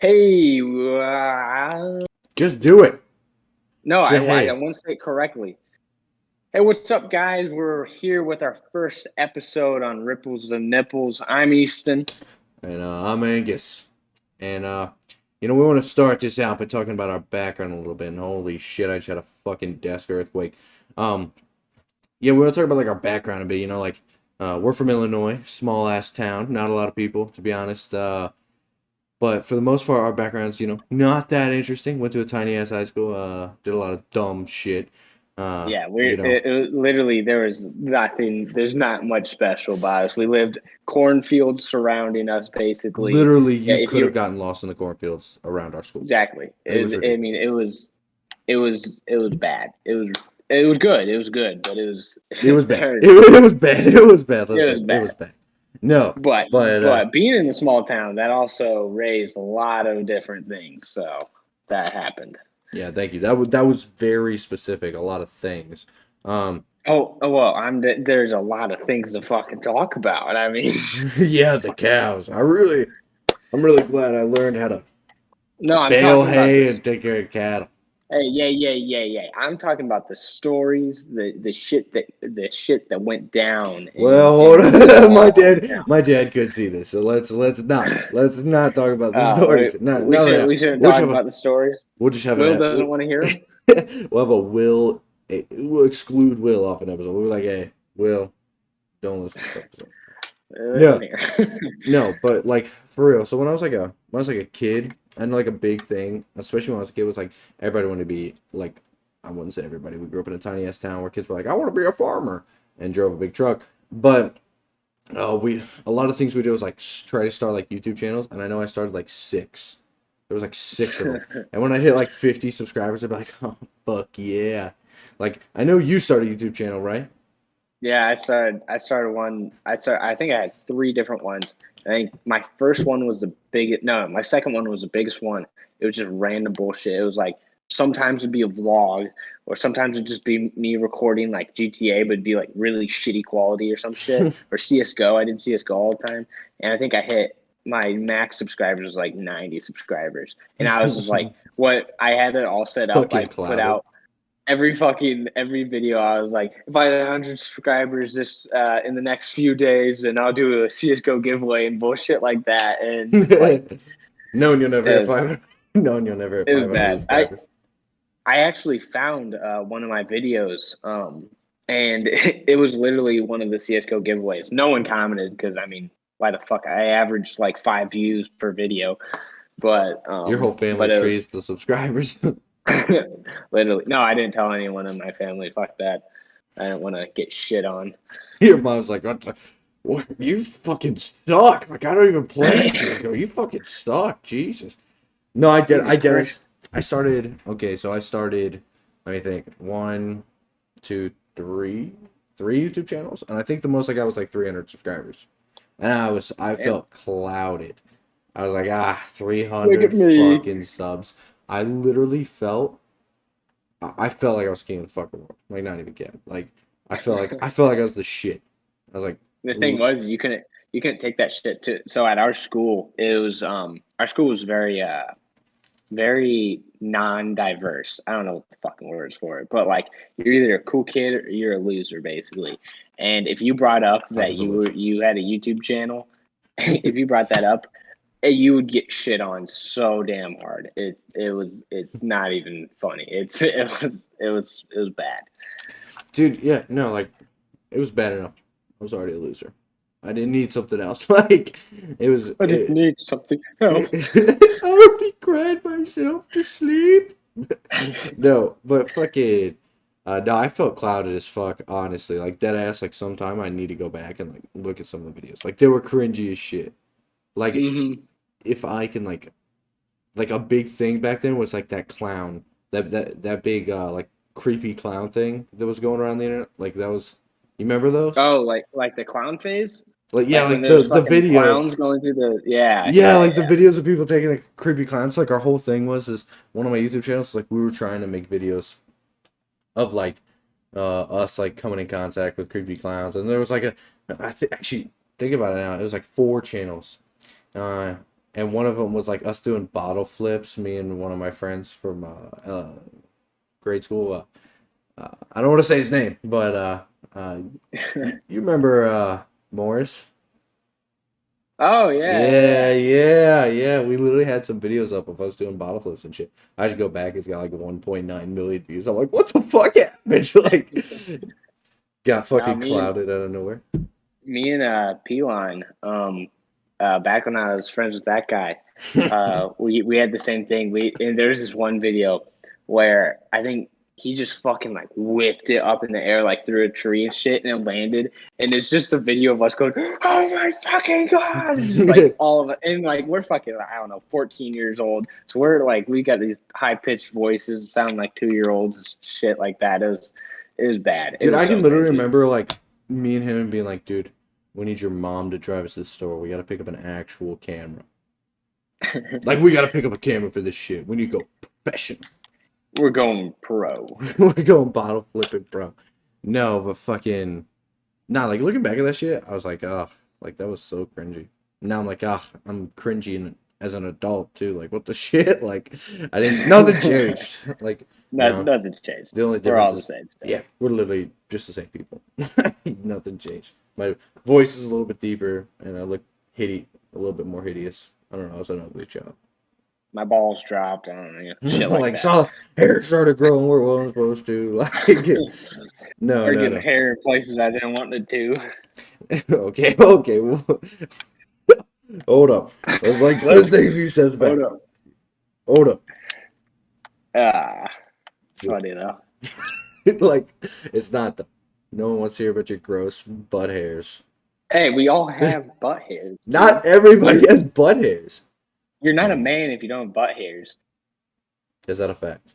Hey, Just do it. no, I Hey. want to say it correctly. Hey, what's up, guys? We're here with our first episode on Ripples and Nipples. I'm Easton. And I'm Angus. And we want to start this out by talking about our background a little bit. And holy shit, I just had a fucking desk earthquake. Um, yeah, we want to talk about like our background a bit. We're from Illinois, small ass town, not a lot of people, to be honest. But for the most part, our background's not that interesting. Went to a tiny ass high school. Did a lot of dumb shit. Uh, Yeah, you know, literally there was nothing. There's not much special about us. We lived cornfields surrounding us, basically. Literally, Yeah, you if could have you gotten lost in the cornfields around our school. exactly, It was I mean, ridiculous. it was bad. It was good. It was good, but it was It was bad. very It was bad. It was bad. Let's it be was It was bad. bad. No, But but but being in a small town, that also raised a lot of different things. So that happened. yeah, thank you. That was very specific. A lot of things. Um, Well, there's a lot of things to fucking talk about. I mean, yeah, the cows. I'm really glad I learned how to no, I'm bale talking about hay this. and take care of cattle. Hey, yeah. I'm talking about the stories, the shit that went down Well, hold in this on. my small dad, town. my dad could see this, so let's not talk about the stories. Not right now. We shouldn't We'll just talk have a about the stories. we'll just have Will an doesn't we'll, want to hear them. we'll have a we'll exclude Will off an episode. We'll be like, hey, Will, don't listen to this episode. Come No, here. no, but like for real. So when I was like a kid, I know like a big thing, especially when I was a kid, was like everybody wanted to be like, I wouldn't say everybody. We grew up in a tiny ass town where kids were like, I want to be a farmer, and drove a big truck. But we a lot of things we did was like try to start like YouTube channels, and I know I started like six. There was like six of them, and when I hit like 50 subscribers, I'd be like, oh fuck yeah! Like I know you started a YouTube channel, right? Yeah, I started one. I think I had three different ones. I think my first one was the biggest. No, my second one was the biggest one. It was just random bullshit. It was like sometimes it'd be a vlog, or sometimes it'd just be me recording like GTA, but it'd be like really shitty quality or some shit. Or CS:GO. I did CS:GO all the time, and I think I hit my max subscribers was like 90 subscribers, and I was just like, what? I had it all set up. I Fucking put clouded. out every video. I was like, if I had 100 subscribers this in the next few days, then I'll do a CS:GO giveaway and bullshit like that. And it's like, Knowing you'll never hit it was 500. Knowing you'll never hit it was 500 bad. subscribers. I actually found one of my videos, and it was literally one of the CS:GO giveaways. No one commented because I mean, why the fuck? I averaged like 5 views per video, Your whole family but it trees was the subscribers. literally no. I didn't tell anyone in my family. Fuck that. I didn't want to get shit on. Your mom's like, what? You fucking suck. Like, I don't even play CSGO. You fucking suck. Jesus. No, I did. I Jesus did. Christ. I started. Okay, so I started. Let me think. One, two, three YouTube channels, and I think the most I got was like 300 subscribers. And I Damn. felt clouded. I was like, Look at 300 me. fucking subs. I literally felt I felt like I was king of the fucking world. Like not even kidding. Like I felt like I was the shit. I was like, The thing was, you couldn't take that shit to. So at our school, it was our school was very non-diverse. I don't know what the fucking words for it, but like you're either a cool kid or you're a loser, basically. And if you brought up I that was a loser. you had a YouTube channel, if you brought that up, you would get shit on so damn hard. It's not even funny. It was bad. Dude, yeah, no, like it was bad enough. I was already a loser. I didn't need something else. Like it was I didn't need something else. I already cried myself to sleep. No, but fucking no, I felt clouded as fuck, honestly. Like dead ass, like sometime I need to go back and like look at some of the videos. Like they were cringy as shit. Like Hmm. if I can like a big thing back then was like that clown. That big like creepy clown thing that was going around the internet. Like that was you remember those? Oh, like the clown phase? Like yeah, Like when like there's the fucking videos. clowns going through the yeah, Yeah, like the yeah. videos of people taking like creepy clowns. Like our whole thing was is one of my YouTube channels. Like we were trying to make videos of like us like coming in contact with creepy clowns, and there was like actually think about it now. It was like four channels. Uh, and one of them was like us doing bottle flips. Me and one of my friends from grade school. I don't want to say his name, but you remember Morris? Oh yeah, yeah, Yeah, yeah. yeah, yeah. We literally had some videos up of us doing bottle flips and shit. I should go back. It's got like 1.9 million views. I'm like, what the fuck happened? Like, got Now fucking clouded out of nowhere. me and P-Line, back when I was friends with that guy, we had the same thing. And there's this one video where I think he just fucking like whipped it up in the air like through a tree and shit, and it landed. And it's just a video of us going, "Oh my fucking god!" It's just like all of it, and like we're fucking I don't know, 14 years old, so we're like we got these high pitched voices, sound like 2-year-olds, shit like that. It was bad. It Dude, was I can so literally cringy. remember like me and him being like, dude, we need your mom to drive us to the store. We got to pick up an actual camera. Like, we got to pick up a camera for this shit. We need to go professional. We're going pro. We're going bottle flipping, bro. No, but fucking, nah. Like looking back at that shit, I was like, oh, like that was so cringy. Now I'm like, ah, I'm cringy and as an adult too. Like, what the shit? Like, I didn't. Nothing changed. Like, no. Nothing's changed. The only We're difference all the is, same still. yeah, we're literally just the same people. Nothing changed. My voice is a little bit deeper, and I look a little bit more hideous. I don't know. It's an ugly job. My balls dropped. I don't know, shit like Like, that. saw hair started growing where it wasn't supposed to. Like, no, Or no, getting no. hair in places I didn't want it to. Okay, okay. Well, hold up. Let's take a few steps Hold back. up. Hold up. It's funny though. Like, it's not the. No one wants to hear about your gross butt hairs. Hey, we all have butt hairs. Dude. Not everybody has butt hairs. You're not a Oh, man if you don't have butt hairs. is that a fact?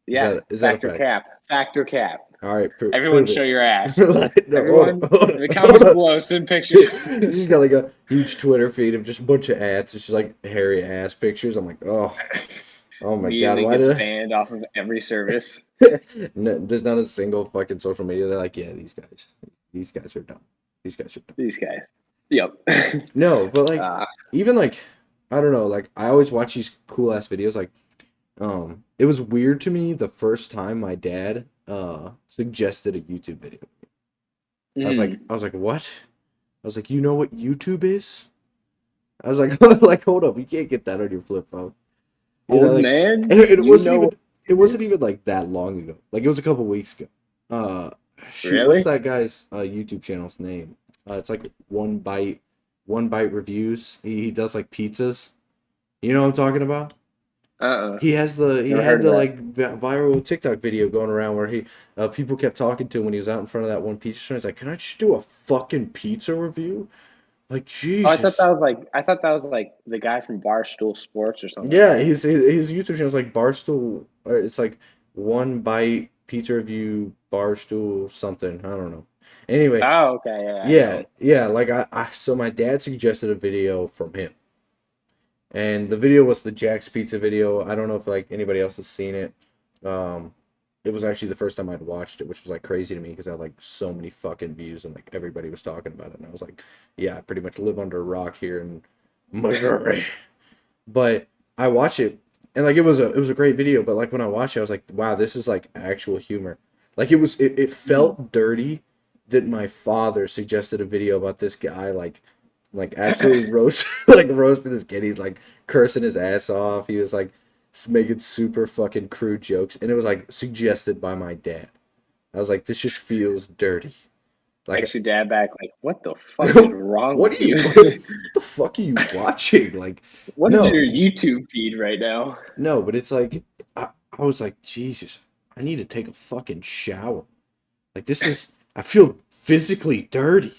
Yeah. Is that a Factor fact? cap. Factor cap. All right, Everyone prove show it. your ass. No, Everyone hold in the on, comments hold on. below, send pictures. You just got like a huge Twitter feed of just a bunch of ads. It's just like hairy ass pictures. I'm like, oh my god, Immediately why gets did banned off of every service. no, there's not a single fucking social media. They're like, yeah, these guys are dumb. These guys are dumb. These guys. Yep. No, but like, uh, even like, I don't know. Like, I always watch these cool ass videos. Like, it was weird to me the first time my dad suggested a YouTube video. I was like, what? I was like, you know what YouTube is? I was like, like, hold up, you can't get that on your flip phone. You know, old like, man, and you know it wasn't even like that long ago. Like, it was a couple weeks ago. Shoot, what's really? that guy's YouTube channel's name? It's like One Bite Reviews. He does like pizzas. You know what I'm talking about? He Never had heard of the that. like viral TikTok video going around where he people kept talking to him when he was out in front of that one pizza store. He's like, "Can I just do a fucking pizza review?" Like, Oh, Jesus. I thought that was like the guy from Barstool Sports or something like Yeah, that. his YouTube channel is like Barstool. It's like One Bite Pizza Review Barstool something. I don't know. Anyway, Oh, okay, yeah, I know yeah, him. yeah. Like so my dad suggested a video from him, and the video was the Jack's Pizza video. I don't know if like anybody else has seen it. Um, it was actually the first time I'd watched it, which was like crazy to me because I had like so many fucking views and like everybody was talking about it, and I was like, yeah, I pretty much live under a rock here in Missouri. But I watch it and like it was a great video, but like when I watched it, I was like, wow, this is like actual humor. Like it Mm. felt dirty that my father suggested a video about this guy like absolutely roast like roasting this kid. He's like cursing his ass off. He was like making super fucking crude jokes, and it was like suggested by my dad. I was like, this just feels dirty. Like, Text your dad back like, what the fuck is wrong what with are you? you? What the fuck are you watching? Like, What is no, your YouTube feed right now? no, but it's like I was like, Jesus, I need to take a fucking shower. Like this is I feel physically dirty.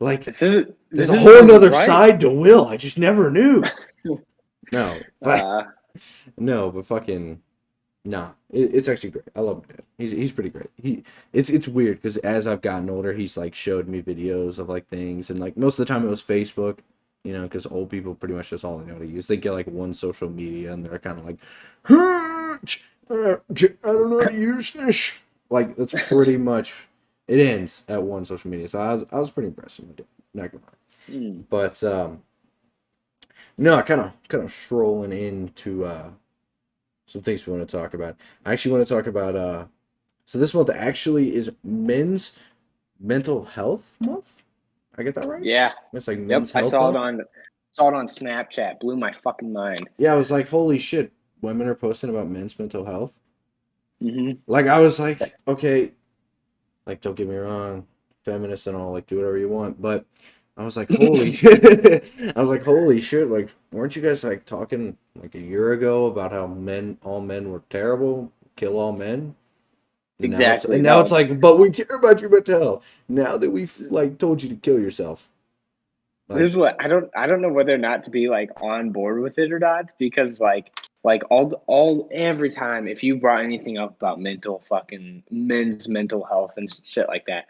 Like there's This a isn't whole even nother right. side to Will. I just never knew. No, but Uh, no, but fucking nah. It's actually great. I love my dad. He's pretty great. It's weird because as I've gotten older, he's like showed me videos of like things and like most of the time it was Facebook. You know, because old people pretty much just all they know to use. They get like one social media and they're kind of like, I don't know how to use this. Like that's pretty much it ends at one social media. So I was pretty impressed with my dad. Not gonna lie. hmm. But No, kind of strolling into some things we want to talk about. I actually want to talk about so this month actually is Men's Mental Health Month. I get that right? Yeah. It's like Yep. Men's I Health Month. saw it on Snapchat. Blew my fucking mind. Yeah, I was like, holy shit, women are posting about men's mental health. Mm-hmm. Like I was like, okay, like don't get me wrong, feminists and all, like do whatever you want, but I was like, holy shit. I was like, holy shit, like weren't you guys like talking like a year ago about how all men were terrible, kill all men? Exactly. Now No. it's like, but we care about your mental health. Now that we've like told you to kill yourself. This Like, is what I don't know whether or not to be like on board with it or not because like all every time if you brought anything up about men's mental health and shit like that,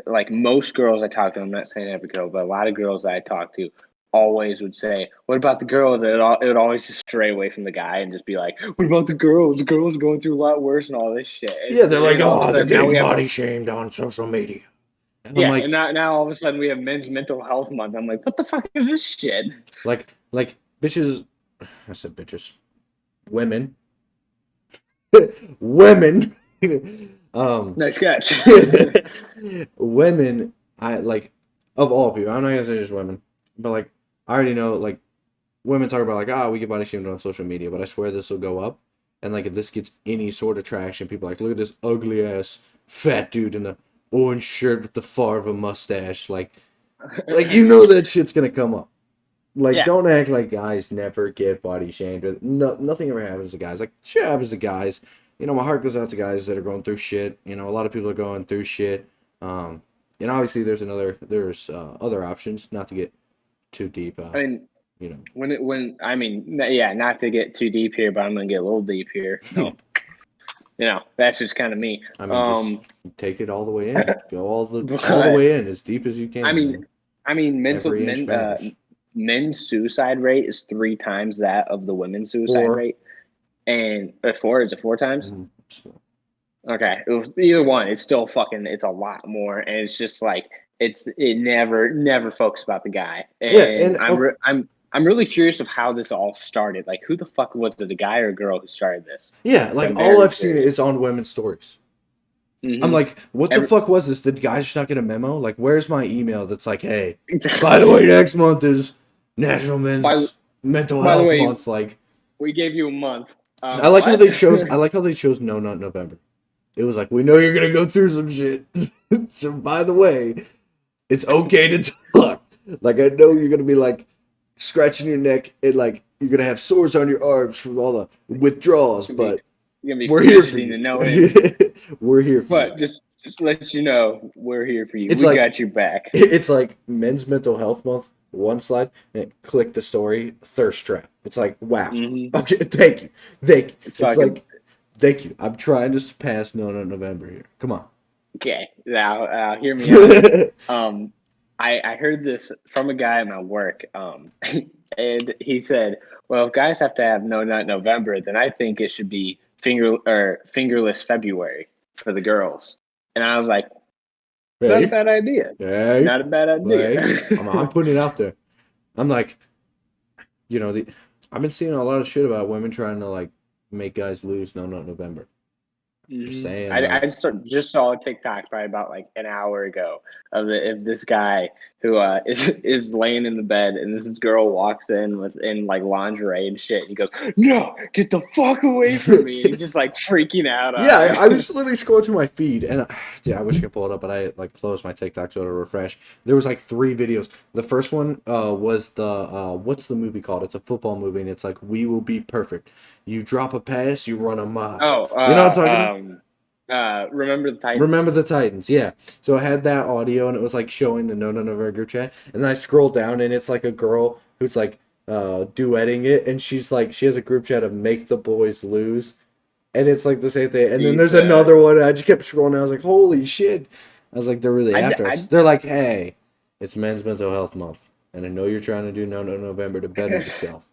like most girls I talk to, I'm not saying every girl, but a lot of girls that I talk to always would say, "What about the girls?" And it would always just stray away from the guy and just be like, "What about the girls? The girls are going through a lot worse and all this shit." yeah, they're like, And all of a oh, they're sudden now getting we have body shamed on social media. And I'm yeah, like, and now all of a sudden we have Men's Mental Health Month. I'm like, what the fuck is this shit? like bitches. I said bitches. Women. Women. um, Nice catch. women. I like of all people. I'm not gonna say just women, but like I already know like women talk about like we get body shamed on social media, but I swear this will go up. And like if this gets any sort of traction, people are like look at this ugly ass fat dude in the orange shirt with the farva mustache. Like you know that shit's gonna come up. Like Yeah, don't act like guys never get body shamed. No, nothing ever happens to guys. Like shit happens to guys. You know, my heart goes out to guys that are going through shit. You know, a lot of people are going through shit. Um, and obviously there's other options. Not to get too deep. I mean, You know. yeah, not to get too deep here, but I'm gonna get a little deep here. So, that's just kind of me. I mean, just take it all the way in. Go all the But way in as deep as you I can, mean, man. mental Every inch matters. men's suicide rate is 3 times that of the women's suicide Or rate, and is it 4 times? mm, Okay, either one, it's still it's a lot more, and it's just like it never focused about the guy, yeah, and and oh, I'm really curious of how this all started. Like, who the fuck was it, a guy or a girl who started this? yeah, Like, like I'm all very I've seen is curious. on women's stories. I'm Mm-hmm. like, what the Every, fuck was this? Did guys just not get a memo? Like, where's my email that's like, hey, by the way, next month is National by Men's Mental by the Health way, Month. Like, we gave you a month. I like how What? they chose. I like how they chose No Not November. It was like, we know you're gonna go through some shit. So by the way, it's okay to talk. Like I know you're gonna be like scratching your neck and like you're gonna have sores on your arms from all the withdrawals, Gonna be but you're gonna be we're here for fidgeting to you. no end. We're here for you. But just to let you know, we're here for you. It's We like got your back. it's like Men's Mental Health Month. One slide and click the story. Thirst trap. It's like wow. Mm-hmm. Okay, thank you, thank you. It's It's fucking like thank you. I'm trying to surpass No No November here. Come on. okay. Now, hear me out. I heard this from a guy at my work, and he said, "Well, if guys have to have No Nut November, then I think it should be fingerless February for the girls." And I was like, "Not a Hey, bad idea. hey, Not a bad idea." hey. I'm putting it out there. I'm like, I've been seeing a lot of shit about women trying to like make guys lose No No November. Just saying, I like, just saw a TikTok probably about like an hour ago of this guy who is laying in the bed and this girl walks in like lingerie and shit and he goes, "No, get the fuck away from me!" And he's just like freaking out yeah, on I her. was literally scrolling through my feed, and yeah, I wish I could pull it up, but I like closed my TikTok so to refresh. There was like 3 videos. The first one was the what's the movie called? It's a football movie, and it's like We Will Be Perfect. You drop a pass, you run a mile. Oh, You know what I'm talking about? remember the Titans? Remember the Titans, yeah. So I had that audio, and it was like showing the No No November group chat, and then I scroll down, and it's like a girl who's like duetting it, and she's like she has a group chat of Make the Boys Lose. And it's like the same thing. And then there's another Jesus. one. And I just kept scrolling. And I was like, holy shit. I was like, they're really after us. They're like, hey, it's Men's Mental Health Month. And I know you're trying to do No No November to better yourself.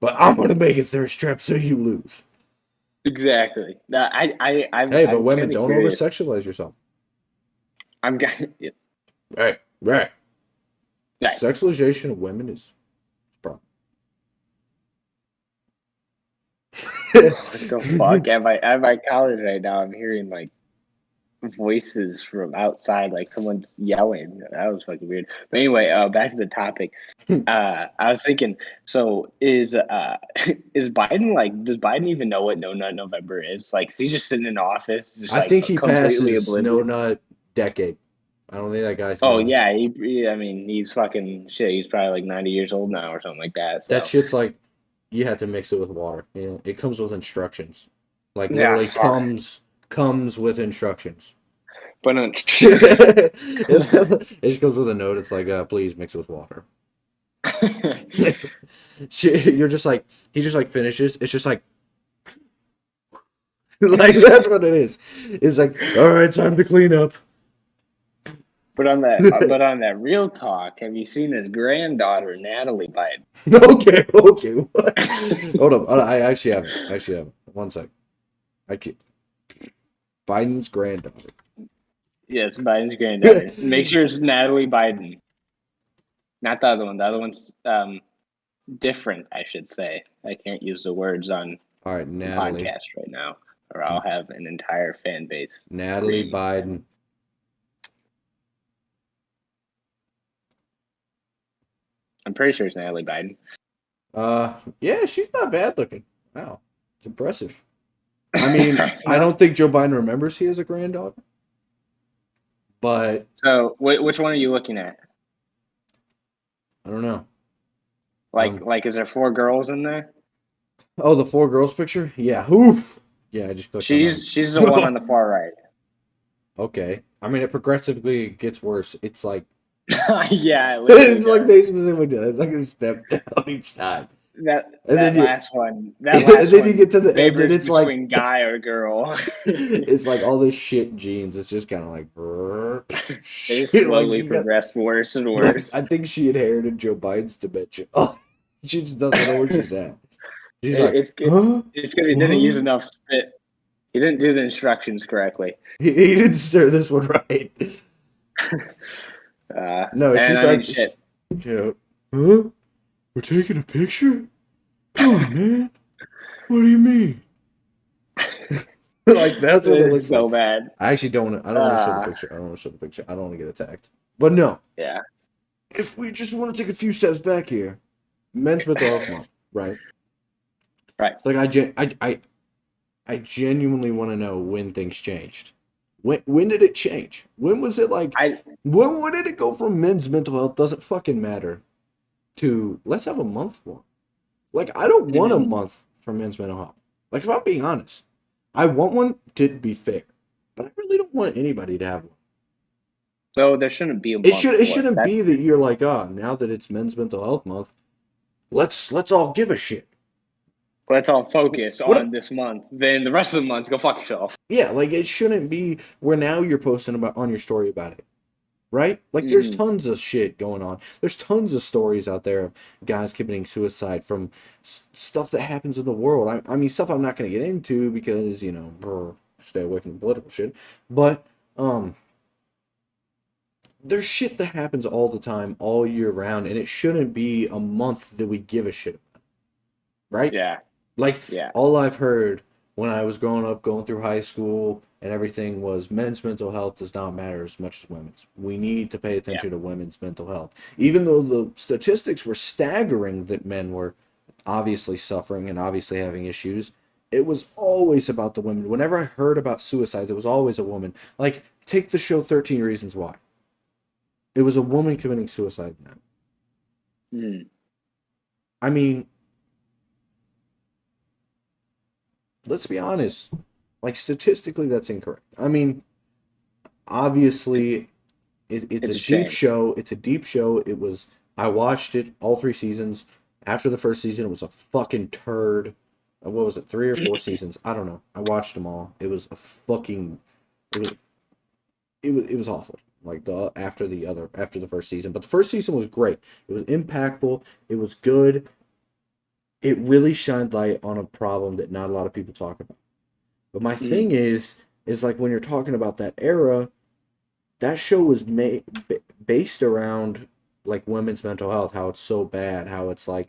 But I'm going to make it thirst trap so you lose. Exactly. No, Hey, but I'm women, kind of don't over curious. sexualize yourself. I'm Right, right. right. Sexualization of women is a problem. What the fuck? At my college right now, I'm hearing like voices from outside, like someone yelling. That was fucking weird. But anyway, back to the topic. I was thinking, so is Biden like? Does Biden even know what No Nut November is? Like, is he just sitting in office, just I like think he completely passes no oblivious? nut decade. I don't think that guy's Oh gonna. yeah, I mean, he's fucking shit. He's probably like 90 years old now or something like that. That So shit's like you have to mix it with water. You know, it comes with instructions. Like yeah, literally fuck. comes with instructions. But It just comes with a note. It's like, please mix with water. You're just like he just like finishes. It's just like like that's what it is. It's like, all right, time to clean up. but on that real talk, have you seen his granddaughter Natalie Biden? Okay, what? Hold up, I actually have it. Actually have it. One sec. I can't. Biden's granddaughter. Yes, Biden's granddaughter. Make sure it's Natalie Biden, not the other one. The other one's different, I should say. I can't use the words on All right, the Natalie. podcast right now, or I'll have an entire fan base Natalie agreeing with me. Biden. I'm pretty sure it's Natalie Biden. Yeah, she's not bad looking. Wow, it's impressive. I mean, I don't think Joe Biden remembers he has a granddaughter, but So, which one are you looking at? I don't know. Like, is there 4 girls in there? Oh, the four girls picture? Yeah. Oof. Yeah, I just clicked on She's the one on that. the far right. Okay. I mean, it progressively gets worse. It's like Yeah, it literally it's like does. they specifically do. It's like a step down each time, That and then that you last one, that and last then you one get to the end, and favors it's like between guy or girl. it's like all this shit genes. It's just kind of like They just shit. Like slowly you got progressed worse and like worse. I think she inherited Joe Biden's dementia. Oh, she just doesn't know where she's at. She's It, like, it's huh? it's because he didn't use What? enough spit. He didn't do the instructions correctly. He didn't stir this one right. No, And she's I mean, like, shit. you know, huh? We're taking a picture? Come on, man. What do you mean? Like that's what it This is looks so like. bad. I actually don't. I don't want to show the picture. I don't want to show the picture. I don't want to get attacked. But no, Yeah. if we just want to take a few steps back here, Men's Mental Health Month, right? Right. It's like I genuinely want to know when things changed. When did it change? When was it like? I When did it go from men's mental health doesn't fucking matter to let's have a month for it? Like I don't want a mhm. month for men's mental health. Like if I'm being honest, I want one to be fair, but I really don't want anybody to have one. So there shouldn't be a month It for it. shouldn't be that you're like, oh, now that it's Men's Mental Health Month, let's all give a shit. Let's all focus on What? this month. Then the rest of the months, go fuck yourself. Yeah, like it shouldn't be where now you're posting about on your story about it, right? Like there's Hmm. tons of shit going on. There's tons of stories out there of guys committing suicide from stuff that happens in the world. I mean, stuff I'm not going to get into because stay away from the political shit. But there's shit that happens all the time, all year round, and it shouldn't be a month that we give a shit about, right? Yeah. Like Yeah. all I've heard when I was growing up, going through high school and everything was men's mental health does not matter as much as women's. We need to pay Yeah. attention to women's mental health. Even though the statistics were staggering that men were obviously suffering and obviously having issues, it was always about the women. Whenever I heard about suicides, it was always a woman. Like take the show 13 Reasons Why. It was a woman committing suicide now. Hmm. I mean, let's be honest. Like statistically, that's incorrect. I mean, It's obviously, it's a it's a deep shame. show. It's a deep show. It was. I watched it all 3 seasons. After the first season, it was a fucking turd. What was it? 3 or 4 seasons? I don't know. I watched them all. It was a fucking. It was. It was awful. Like after the first season, but the first season was great. It was impactful. It was good. It really shined light on a problem that not a lot of people talk about. But my Hmm. thing is like when you're talking about that era, that show was based around like women's mental health, how it's so bad, how it's like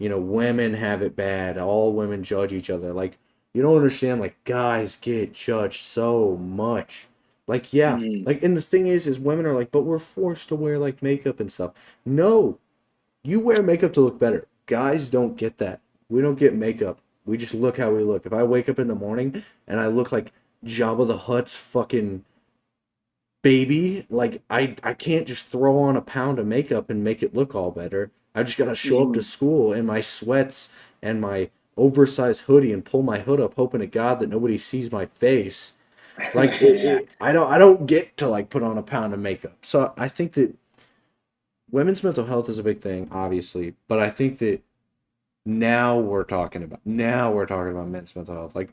women have it bad. All women judge each other. Like, you don't understand, like, guys get judged so much. Like, yeah. Mm, Like, and the thing is women are like, but we're forced to wear, like, makeup and stuff. No, you wear makeup to look better. Guys don't get that. We don't get makeup. We just look how we look. If I wake up in the morning and I look like Jabba the Hutt's fucking baby, like I can't just throw on a pound of makeup and make it look all better. I just gotta show up to mm. school in my sweats and my oversized hoodie and pull my hood up, hoping to God that nobody sees my face. Like Yeah. I don't get to like put on a pound of makeup. So I think that women's mental health is a big thing, obviously, but I think that now we're talking about men's mental health. Like,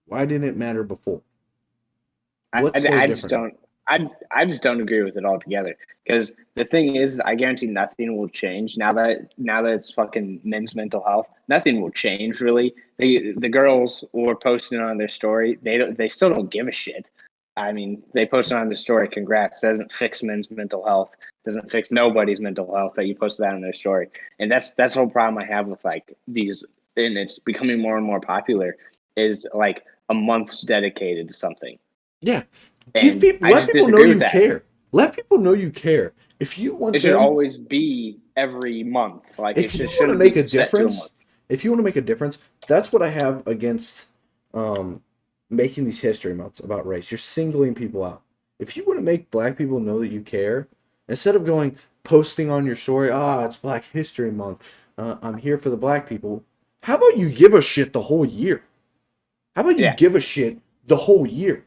why didn't it matter before? What's so I just different now? don't. I just don't agree with it altogether. Because the thing is, I guarantee nothing will change now that it's fucking men's mental health. Nothing will change really. The girls were posting on their story. They still don't give a shit. I mean, they posted on their story. Congrats. Doesn't fix men's mental health. Doesn't fix nobody's mental health that you posted that on their story. And that's the whole problem I have with like these. And it's becoming more and more popular. Is like a month's dedicated to something, Yeah. and I Let just people know disagree with you that. care. Let people know you care. It should always be every month. Like it If you just want to shouldn't make a be set to a difference, month. if you want to make a difference, that's what I have against um making these history months about race. You're singling people out. If you want to make black people know that you care, instead of going posting on your story, it's Black History Month. I'm here for the black people. How about you give a shit the whole year? How about you Yeah. give a shit the whole year?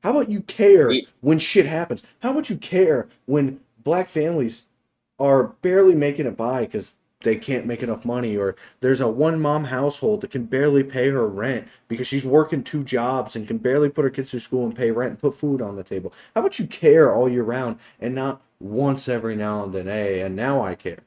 How about you care It- when shit happens? How about you care when black families are barely making it by because they can't make enough money, or there's a one mom household that can barely pay her rent because she's working two jobs and can barely put her kids through school and pay rent and put food on the table? How about you care all year round and not once every now and then, hey, and now I care,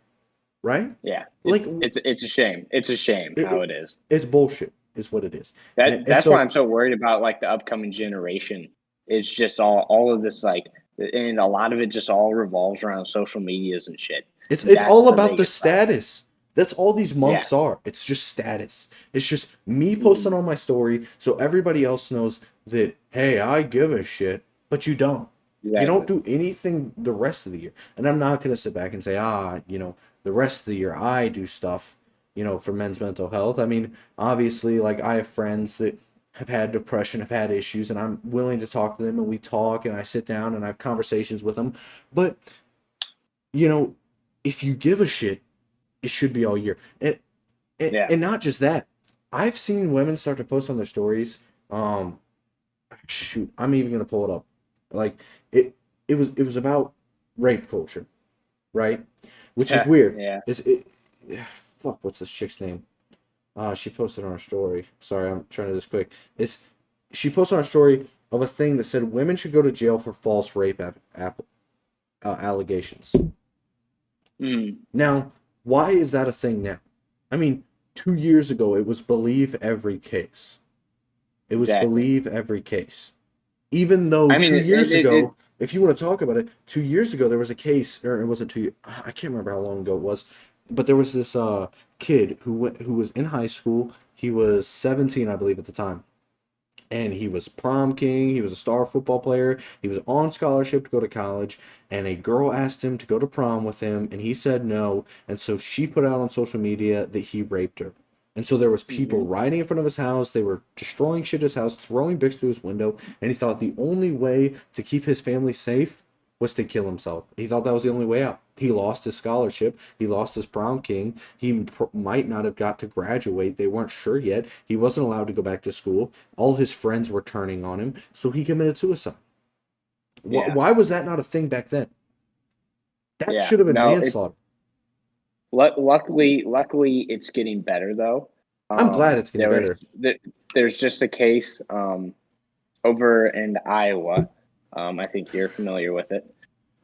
right? yeah. Like, It's a shame. It's a shame it, how it, it is. it's bullshit, is what it is. And That's why I'm so so worried about like the upcoming generation. It's just all of this like, and a lot of it just all revolves around social medias and shit. it's That's all the about the biggest problem. status. That's all these Yeah. months are. It's just status. It's just me posting Mhm. on my story so everybody else knows that, hey, I give a shit, but you don't. You don't Exactly. do anything the rest of the year. And I'm not going to sit back and say, the rest of the year I do stuff, for men's mental health. I mean, obviously, like, I have friends that have had depression, have had issues, and I'm willing to talk to them, and we talk, and I sit down and I have conversations with them. But, you know, if you give a shit, it should be all year. And Yeah. and not just that. I've seen women start to post on their stories. Um, shoot, I'm even gonna pull it up. Like it, it was about rape culture, right? Which is weird. Yeah. Fuck, what's this chick's name? She posted on her story. Sorry, I'm trying to do this quick. She posted on her story of a thing that said women should go to jail for false rape allegations. Mm, Now, why is that a thing now? I mean, 2 years ago, it was believe every case. It was exactly. believe every case. Even though I mean, two years it ago, if you want to talk about it, 2 years ago there was a case, or it wasn't 2 years. I can't remember how long ago it was, but there was this kid who was in high school. He was 17, I believe, at the time, and he was prom king. He was a star football player. He was on scholarship to go to college, and a girl asked him to go to prom with him, and he said no. And so she put out on social media that he raped her. And so there was people Mhm. riding in front of his house. They were destroying shit at his house, throwing bricks through his window, and he thought the only way to keep his family safe was to kill himself. He thought that was the only way out. He lost his scholarship. He lost his prom king. Might not have got to graduate. They weren't sure yet. He wasn't allowed to go back to school. All his friends were turning on him, so he committed suicide. Yeah. Why was that not a thing back then? That Yeah. should have been No, manslaughter. luckily it's getting better though. I'm glad it's getting There was better. there's just a case over in Iowa. I think you're familiar with it.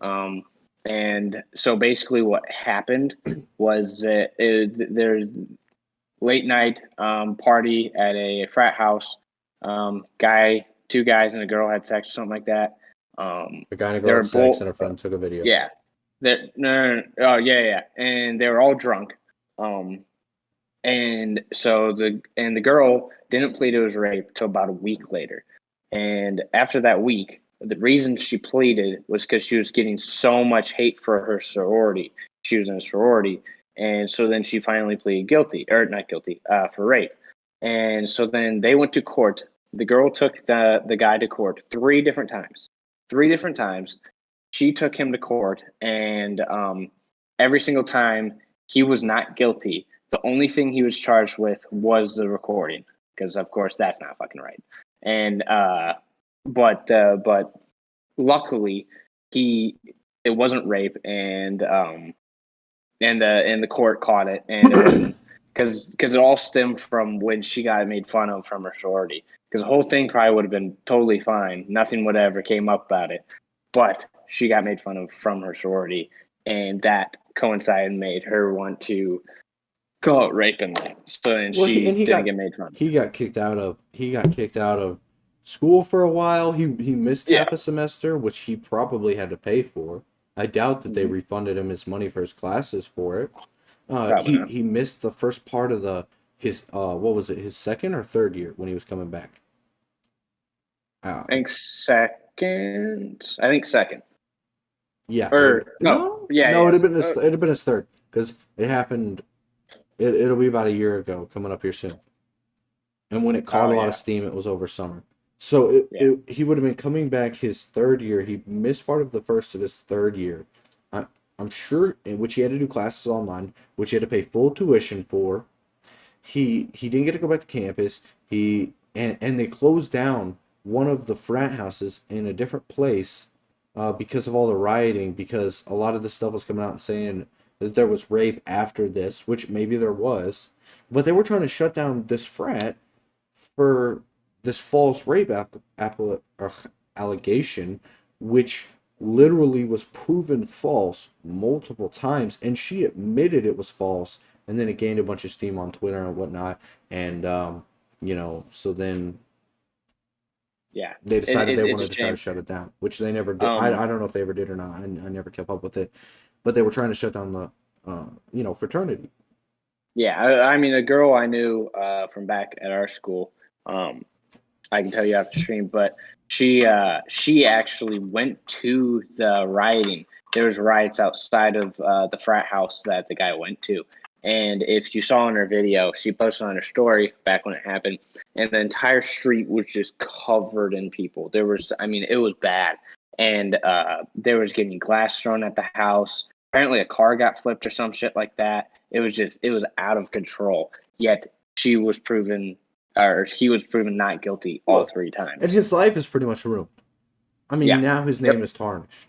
Um, and so basically, what happened was that there's late night party at a frat house. Two guys and a girl had sex or something like that. A guy and a They girl were had sex, both and a friend took a video. yeah. No, no, no, no. Oh, yeah, yeah. And they were all drunk. Um, And so the girl didn't plead it was rape till about a week later. And after that week, the reason she pleaded was because she was getting so much hate for her sorority. She was in a sorority, and so then she finally pleaded guilty, or not guilty, for rape. And so then they went to court. The girl took the guy to court three different times. Three different times, she took him to court, and every single time he was not guilty. The only thing he was charged with was the recording, because of course that's not fucking right. And but luckily he it wasn't rape, and the court caught it, and it wasn't because it all stemmed from when she got made fun of from her sorority. Because the whole thing probably would have been totally fine, nothing would have ever came up about it, but she got made fun of from her sorority, and that coincided and made her want to go out raping them. So then Well, she didn't get made fun of. he got kicked out of school for a while. He missed Yeah. half a semester, which he probably had to pay for. I doubt that they Mm-hmm. refunded him his money for his classes for it. Probably not. He missed the first part of his what was it, his second or third year when he was coming back. Uh, I think second. I think second. yeah, Or no. Yeah, no, yeah. it'd have been his third because it happened. It'll be about a year ago, coming up here soon. And when it caught Oh a lot of yeah. steam, it was over summer. So Yeah. he would have been coming back his third year. He missed part of the first of his third year. I, I'm sure, in which he had to do classes online, which he had to pay full tuition for. He didn't get to go back to campus. And they closed down one of the frat houses in a different place because of all the rioting. Because a lot of the stuff was coming out and saying that there was rape after this, which maybe there was, but they were trying to shut down this frat for this false rape allegation, which literally was proven false multiple times, and she admitted it was false, and then it gained a bunch of steam on Twitter and whatnot, and so then Yeah. they decided they It's a wanted to try to shame. shut it down, which they never did. Um. I don't know if they ever did or not. I never kept up with it, but they were trying to shut down the fraternity. Yeah. I mean, a girl I knew from back at our school. Um. I can tell you after stream, but she actually went to the rioting. There was riots outside of the frat house that the guy went to, and if you saw in her video, she posted on her story back when it happened, and the entire street was just covered in people. There was, I mean, it was bad, and there was getting glass thrown at the house. Apparently, a car got flipped or some shit like that. It was out of control. Yet she was proven or he was proven not guilty all Well, three and times. his life is pretty much ruined. I mean, Yeah. now his name Yep. is tarnished.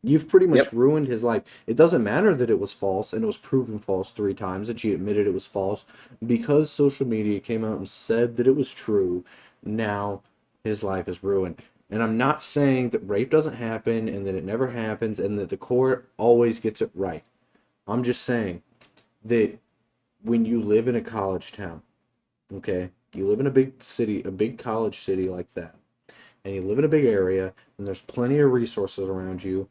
You've pretty much Yep. ruined his life. It doesn't matter that it was false and it was proven false three times, that she admitted it was false. Because social media came out and said that it was true, now his life is ruined. And I'm not saying that rape doesn't happen and that it never happens and that the court always gets it right. I'm just saying that when you live in a college town, okay, you live in a big city, a big college city like that, and you live in a big area and there's plenty of resources around you,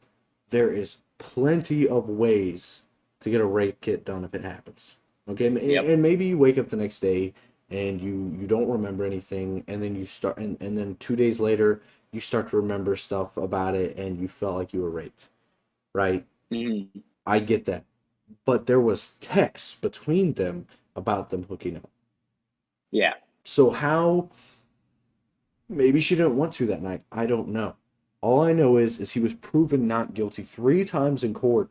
there is plenty of ways to get a rape kit done if it happens. Okay, Yep. and maybe you wake up the next day and you don't remember anything, and then you start and then 2 days later you start to remember stuff about it and you felt like you were raped, right? Hmm. I get that, but there was texts between them about them hooking up. Yeah. So how maybe she didn't want to that night. I don't know. All I know is he was proven not guilty three times in court.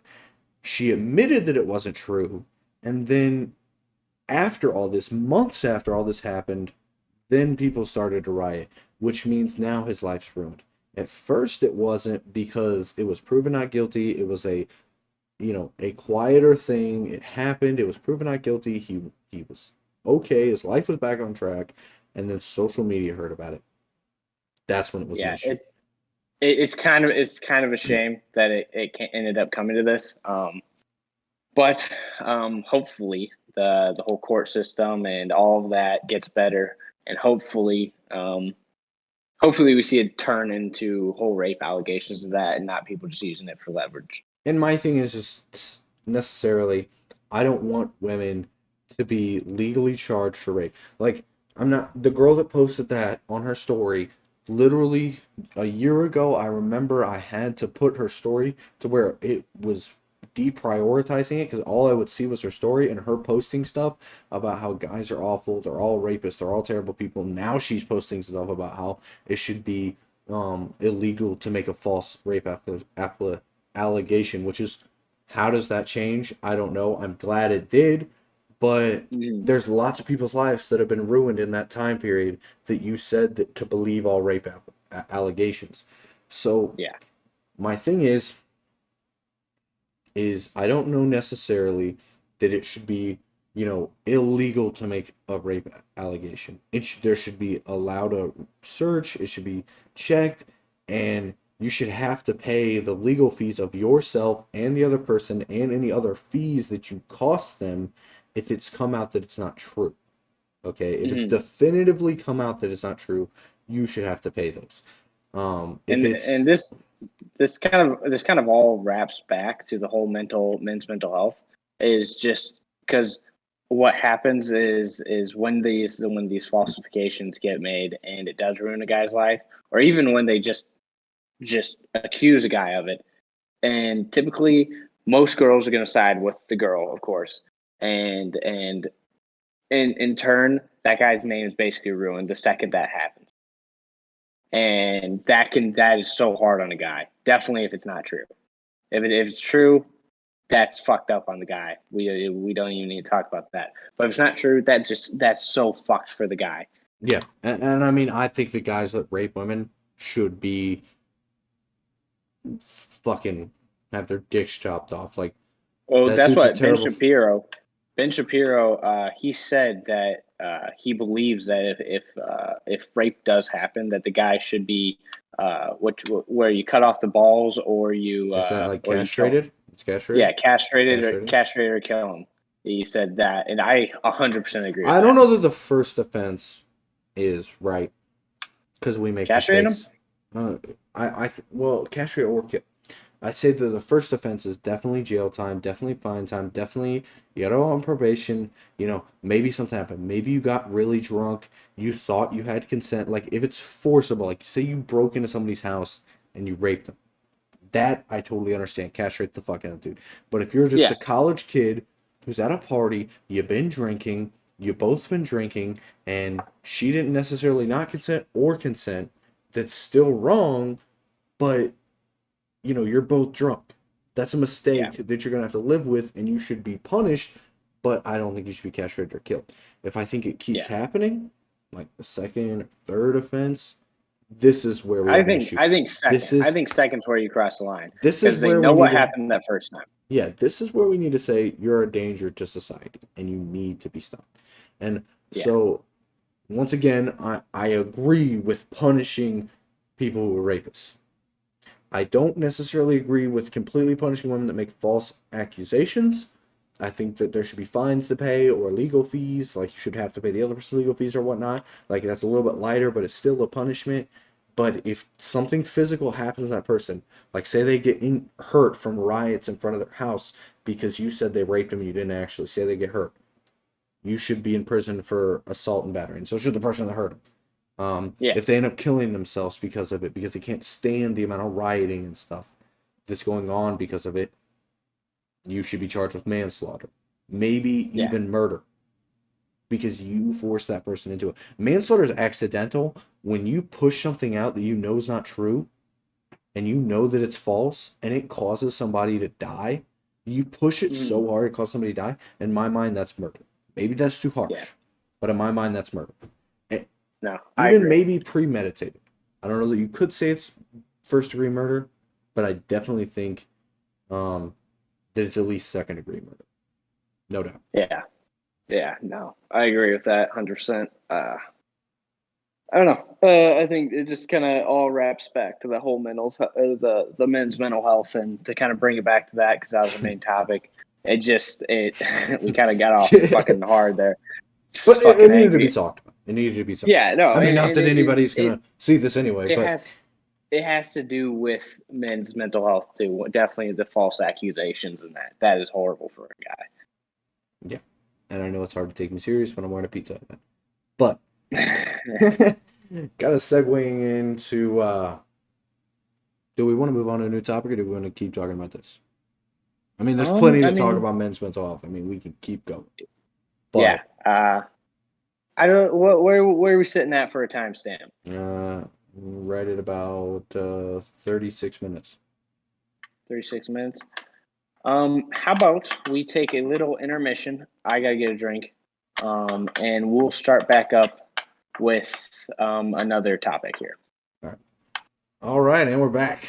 She admitted that it wasn't true, and then after all this, months after all this happened, then people started to riot, which means now his life's ruined. At first, it wasn't because it was proven not guilty. It was a quieter thing. It happened. It was proven not guilty. He was okay. His life was back on track, and then social media heard about it. That's when it was an Yeah. issue. It's kind of a shame that it ended up coming to this. But hopefully the whole court system and all of that gets better, and hopefully we see it turn into whole rape allegations of that, and not people just using it for leverage. And my thing is just necessarily, I don't want women to be legally charged for rape. Like, I'm not the girl that posted that on her story. Literally a year ago, I remember I had to put her story to where it was deprioritizing it because all I would see was her story and her posting stuff about how guys are awful, they're all rapists, they're all terrible people. Now she's posting stuff about how it should be illegal to make a false rape allegation, which is how does that change? I don't know. I'm glad it did, but Mhm. there's lots of people's lives that have been ruined in that time period that you said that to believe all rape allegations. So Yeah. my thing is I don't know necessarily that it should be, illegal to make a rape allegation. There should be allowed a search, it should be checked, and you should have to pay the legal fees of yourself and the other person and any other fees that you cost them if it's come out that it's not true. Okay? If it's Mhm. definitively come out that it's not true, you should have to pay those. If And it's this kind of all wraps back to the whole men's mental health is just because what happens is when these falsifications get made and it does ruin a guy's life, or even when they just accuse a guy of it, and typically most girls are going to side with the girl, of course, and in turn that guy's name is basically ruined the second that happens, and that is so hard on a guy. Definitely if it's not true. If it's true, that's fucked up on the guy. We don't even need to talk about that. But if it's not true, that's so fucked for the guy. yeah, and I mean I think the guys that rape women should be fucking have their dicks chopped off. Like Well, that that's dude's a what Ben terrible. Shapiro. Ben Shapiro, he said that he believes that if rape does happen, that the guy should be where you cut off the balls Is that like or you kill him. castrated? It's castrated. Yeah, castrated or Castrated. kill him. He said that, and I 100% agree with I don't that. know that the first offense is right because we make Castrating him? mistakes. Well, castrate or kill. I'd say that the first offense is definitely jail time, definitely fine time, definitely you gotta go on probation. Maybe something happened. Maybe you got really drunk. You thought you had consent. Like if it's forcible, like say you broke into somebody's house and you raped them. That I totally understand. Castrate the fuck out of dude. But if you're just Yeah. a college kid who's at a party, you've been drinking, you both been drinking, and she didn't necessarily not consent or consent, that's still wrong, but you're both drunk. That's a Yeah. mistake that you're gonna have to live with, and you should be punished. But I don't think you should be castrated or killed. If I think it keeps Yeah. happening, like the second, third offense, this is where we I have an think issue. I think This second. I is think second's where you cross the line this is because they where we know need what to happened that first time. yeah, this is where we need to say you're a danger to society and you need to be stopped. And Yeah. so once again, I agree with punishing people who are rapists. I don't necessarily agree with completely punishing women that make false accusations. I think that there should be fines to pay or legal fees, like you should have to pay the other person's legal fees or whatnot. Like that's a little bit lighter, but it's still a punishment. But if something physical happens to that person, like say they get hurt from riots in front of their house because you said they raped them and you didn't actually say they get hurt, you should be in prison for assault and battery, and so should the person that hurt them. Yeah. If they end up killing themselves because of it, because they can't stand the amount of rioting and stuff that's going on because of it, you should be charged with manslaughter, maybe Yeah. even murder, because you forced that person into it. Manslaughter is accidental when you push something out that you know is not true and you know that it's false and it causes somebody to die. You push it Mhm. so hard it causes somebody to die. In my mind, that's murder. Maybe that's too Yeah. harsh, but in my mind, that's murder. No, I Even agree. maybe premeditated. I don't know that you could say it's first degree murder, but I definitely think um, that it's at least second degree murder. No doubt. Yeah. Yeah. No, I agree with that 100%. I don't know. I think it just kind of all wraps back to the whole the men's mental health, and to kind of bring it back to that because that was the main topic. It we kind of got off fucking hard there. Just But it fucking needed to be angry. talked about. It needed to be talked Yeah, no, about. I mean, not and that anybody's gonna see this anyway, it but has it has to do with men's mental health too. Definitely the false accusations and that is horrible for a guy. yeah. and I know it's hard to take me serious when I'm wearing a pizza hat. But gotta segue into do we want to move on to a new topic or do we want to keep talking about this? I mean, there's plenty to talk about men's mental health. I mean, we can keep going. But yeah. I don't. Where are we sitting at for a timestamp? Right at about 36 minutes. 36 minutes. How about we take a little intermission? I gotta get a drink. And we'll start back up with another topic here. All right, and we're back.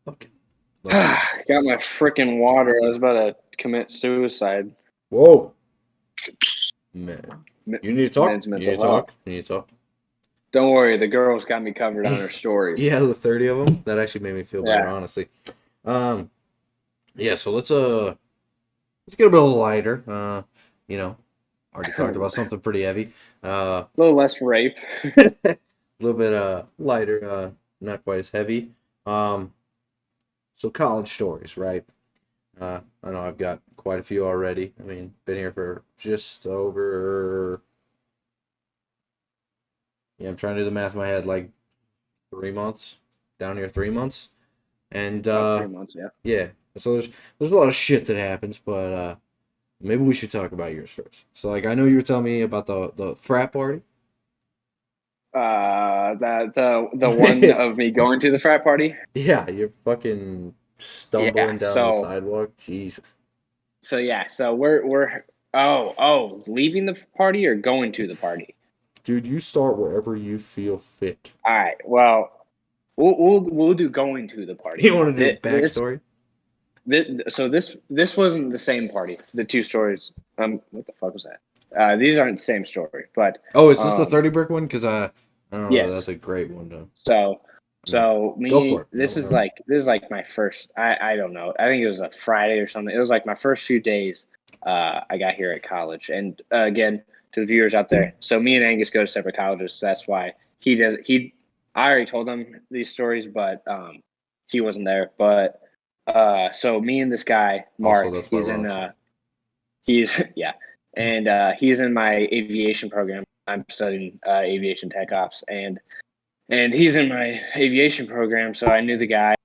Okay. Got my freaking water. I was about to commit suicide. Whoa. Man. You need to talk. Men's You mental need to health. talk. You need to talk. Don't worry, the girls got me covered on her stories. Yeah, the 30 of them. That actually made me feel better, honestly. Yeah, so let's get a bit lighter. You know, already talked about something pretty heavy. A little less rape. A little bit lighter, not quite as heavy. So college stories, right? I know I've got quite a few already. I mean, been here for just over. Yeah, I'm trying to do the math in my head, like 3 months. Down here, 3 months, and 3 months, yeah. Yeah. So there's a lot of shit that happens, but maybe we should talk about yours first. So like, I know you were telling me about the frat party. The one of me going to the frat party. Yeah, you're fucking stumbling down the sidewalk. Jesus. So yeah, so we're leaving the party or going to the party? Dude, you start wherever you feel fit. All right. Well, we'll do going to the party. You want to do backstory? This wasn't the same party. The two stories. What the fuck was that? These aren't the same story, but is this the 30 brick one? Because I don't know. Yes. That's a great one though. So me. Go for it. This is like my first. I don't know. I think it was a Friday or something. It was like my first few days. I got here at college, and again to the viewers out there. So me and Angus go to separate colleges. So that's why he does. I already told him these stories, but he wasn't there. But so me and this guy Mark, Also, he's he's in my aviation program. I'm studying aviation tech ops, and he's in my aviation program. So I knew the guy.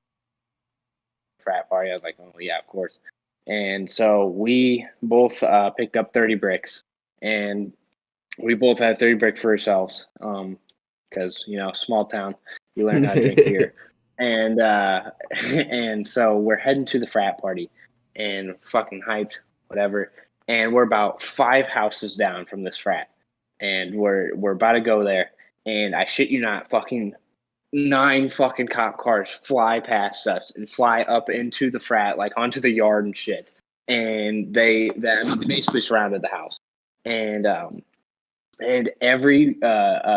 Frat party. I was like, oh yeah, of course. And so we both picked up 30 bricks, and we both had 30 brick for ourselves. Because small town, you learn how to drink beer. And and so we're heading to the frat party, and fucking hyped, whatever. And we're about 5 houses down from this frat, and we're about to go there. And I shit you not, fucking 9 fucking cop cars fly past us and fly up into the frat, like onto the yard and shit. And they basically surrounded the house. And every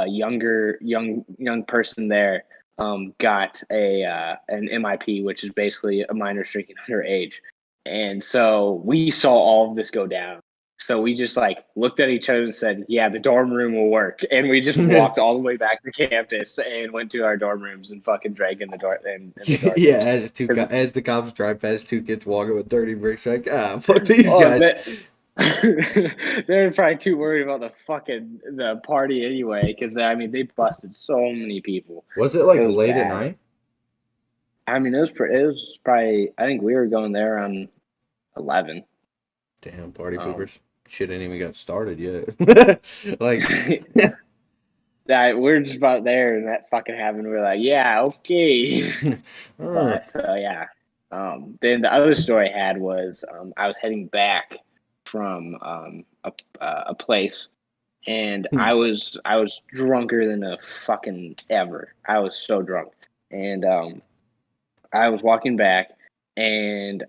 young person there got an MIP, which is basically a minor drinking underage. And so we saw all of this go down. So we just like looked at each other and said, "Yeah, the dorm room will work." And we just walked all the way back to campus and went to our dorm rooms and fucking drank in the dorm. Yeah, as the cops drive past, 2 kids walking with 30 bricks, like fuck these guys. They're probably too worried about the party anyway, because I mean they busted so many people. Was it like late at night? I mean, it was probably. I think we were going there around 11. Damn, party poopers! Shit ain't even got started yet. Like, we're just about there, and that fucking happened. We're like, yeah, okay. But yeah. Then the other story I had was I was heading back from a place, and I was drunker than a fucking ever. I was so drunk, and I was walking back, and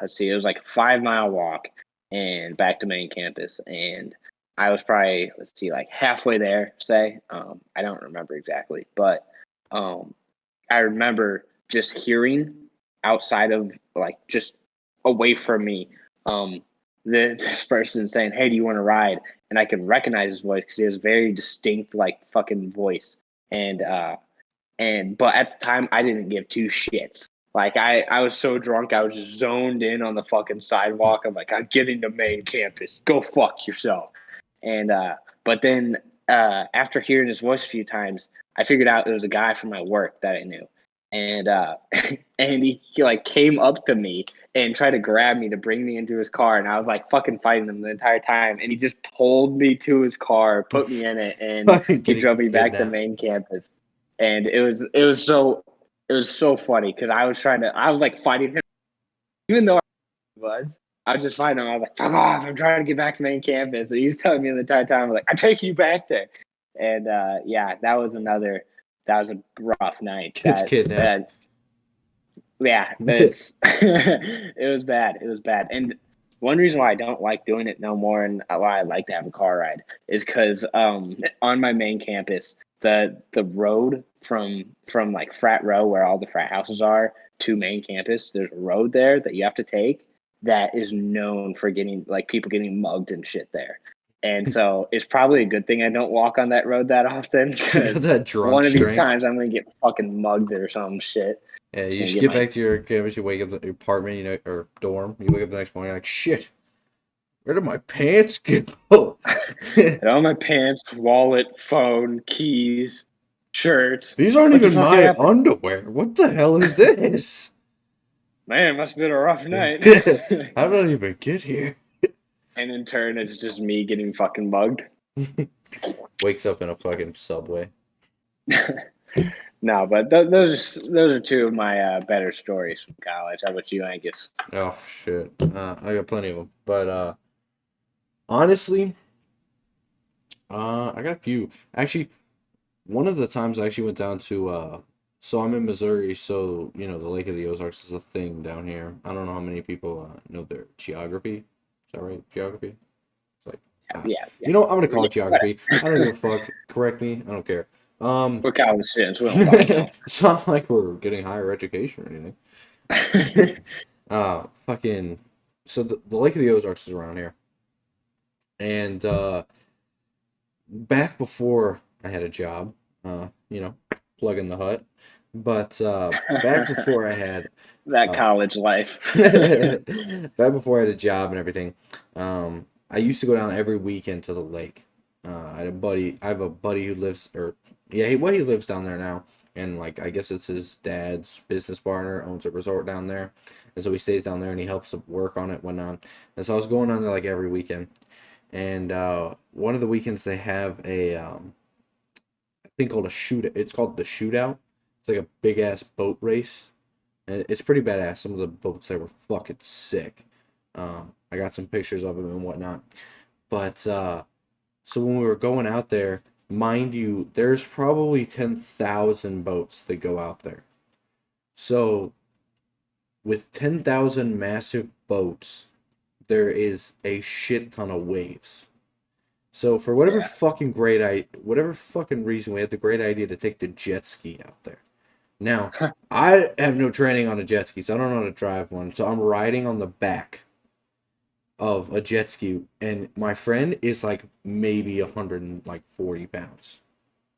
let's see, it was like a 5 mile walk, and back to main campus, and I was probably like halfway there. Say, I don't remember exactly, but I remember just hearing outside of like just away from me, this person saying, "Hey, do you want to ride?" And I could recognize his voice because he has a very distinct like fucking voice, and but at the time I didn't give two shits. Like I was so drunk, I was just zoned in on the fucking sidewalk. I'm like, I'm getting to main campus. Go fuck yourself. And but then after hearing his voice a few times, I figured out it was a guy from my work that I knew. And and he like came up to me and tried to grab me to bring me into his car, and I was like fucking fighting him the entire time. And he just pulled me to his car, put me in it, and Fucking he getting drove me back to kidnapped. main campus. And it was so funny because I was like fighting him, even though I was just fighting him. I was like, fuck off, I'm trying to get back to main campus. And he was telling me the entire time, I was like, I'm taking you back there. And yeah, that was a rough night. Gets kidnapped. Yeah, it's it was bad. It was bad. And one reason why I don't like doing it no more and why I like to have a car ride is because on my main campus, the road from like frat row where all the frat houses are to main campus, there's a road there that you have to take that is known for getting like people getting mugged and shit there. And so it's probably a good thing I don't walk on that road that often You got because that drunk one of these strength. times I'm gonna get fucking mugged or some shit. Yeah, you Gonna just get get my back to your campus, you wake up at your apartment, or dorm. You wake up the next morning, you're like, shit, where did my pants go? all my pants, wallet, phone, keys, shirt. These aren't What the even fuck my happened? underwear. What the hell is this? Man, it must have been a rough night. How did I even get here? And in turn, it's just me getting fucking mugged. Wakes up in a fucking subway. No, but those are two of my better stories from college. How about you, Angus? Oh shit. I got plenty of them. But honestly, I got a few. Actually, one of the times I actually went down to so I'm in Missouri, so you know the Lake of the Ozarks is a thing down here. I don't know how many people know their geography. Is that right? Geography? It's like Yeah, yeah. you know, I'm gonna call Yeah, it whatever. geography. I don't give a fuck. Correct me. I don't care. We're college students. We don't fucking know. It's not like we're getting higher education or anything. Fucking. So the Lake of the Ozarks is around here, and back before I had a job, you know, plug in the hut. But back before I had That uh, college life. back before I had a job and everything, I used to go down every weekend to the lake. I had a buddy. I have a buddy who lives, or yeah, he lives down there now, and like I guess it's his dad's business partner owns a resort down there, and so he stays down there and he helps him work on it, whatnot. And so I was going on there like every weekend, and one of the weekends they have a thing called a shoot. It's called the shootout. It's like a big ass boat race, and it's pretty badass. Some of the boats there were fucking sick. I got some pictures of them and whatnot. But so when we were going out there, mind you, there's probably 10,000 boats that go out there. So with 10,000 massive boats, there is a shit ton of waves. So for Yeah. whatever fucking reason, we had the great idea to take the jet ski out there. Now, I have no training on a jet ski, so I don't know how to drive one. So I'm riding on the back of a jet ski, and my friend is like maybe 140 pounds.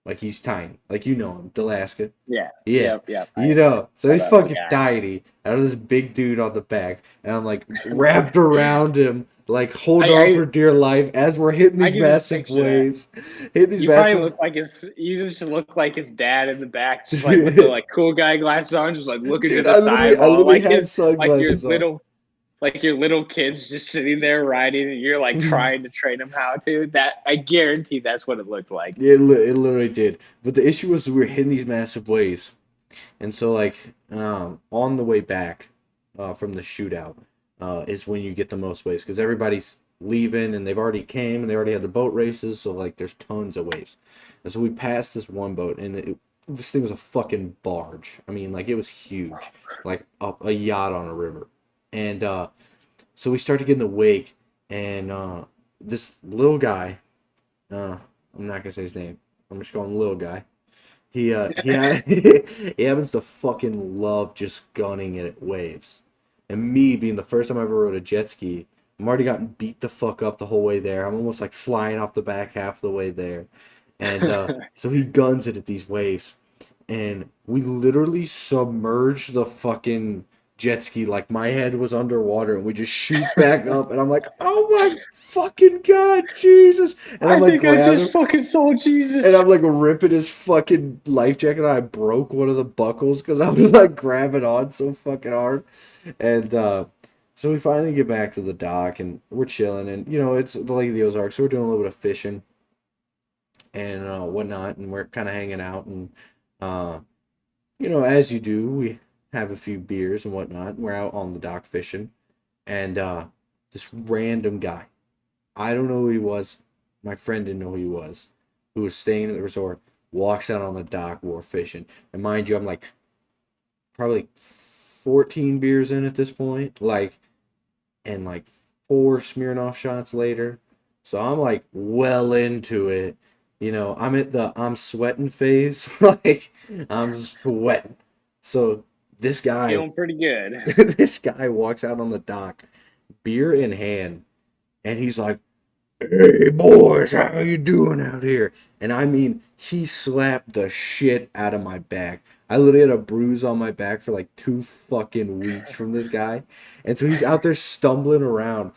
Like he's tiny. Like you know him, Dalaska. Yeah. Yeah, Yep. Yep. you know. So he's The fucking guy. tiny. Out of this big dude on the back, and I'm like wrapped around him, like holding on I for dear life as we're hitting I these can just massive picture that. waves, hitting these You probably massive. look like you just look like his dad in the back, just like with the like cool guy glasses on, just like looking to Dude, the I sidewall, literally had like your sunglasses on. little kids just sitting there riding, and you're like trying to train them how to. That I guarantee that's what it looked like. It literally did. But the issue was we were hitting these massive waves, and so like on the way back from the shootout is when you get the most waves because everybody's leaving and they've already came and they already had the boat races, so like there's tons of waves. And so we passed this one boat and this thing was a fucking barge. I mean, like it was huge, like a yacht on a river. And so we start to get in the wake, and this little guy, I'm not gonna say his name. I'm just calling him little guy. He happens to fucking love just gunning it at waves. And me being the first time I ever rode a jet ski, I'm already gotten beat the fuck up the whole way there. I'm almost like flying off the back half of the way there. And so he guns it at these waves. and we literally submerged the fucking jet ski. Like my head was underwater, and we just shoot back up, and I'm like, oh my fucking god, Jesus! And I'm I like think I just grabbing, fucking saw and Jesus. I'm like ripping his fucking life jacket. I broke one of the buckles because I was like grabbing on so fucking hard. And so we finally get back to the dock and we're chilling. And, it's the Lake of the Ozarks. So we're doing a little bit of fishing and whatnot. And we're kind of hanging out. And, uh, as you do, we have a few beers and whatnot. We're out on the dock fishing. And this random guy, I don't know who he was. My friend didn't know who he was, who was staying at the resort, walks out on the dock, we're fishing. And mind you, I'm like probably 14 beers in at this point, and like 4 Smirnoff shots later. So I'm like well into it. I'm at the I'm sweating phase. Like I'm sweating. So this guy, Feeling pretty good. this guy walks out on the dock, beer in hand, and he's like, "Hey boys, how you doing out here?" And I mean, he slapped the shit out of my back. I literally had a bruise on my back for like 2 fucking weeks from this guy. And so he's out there stumbling around,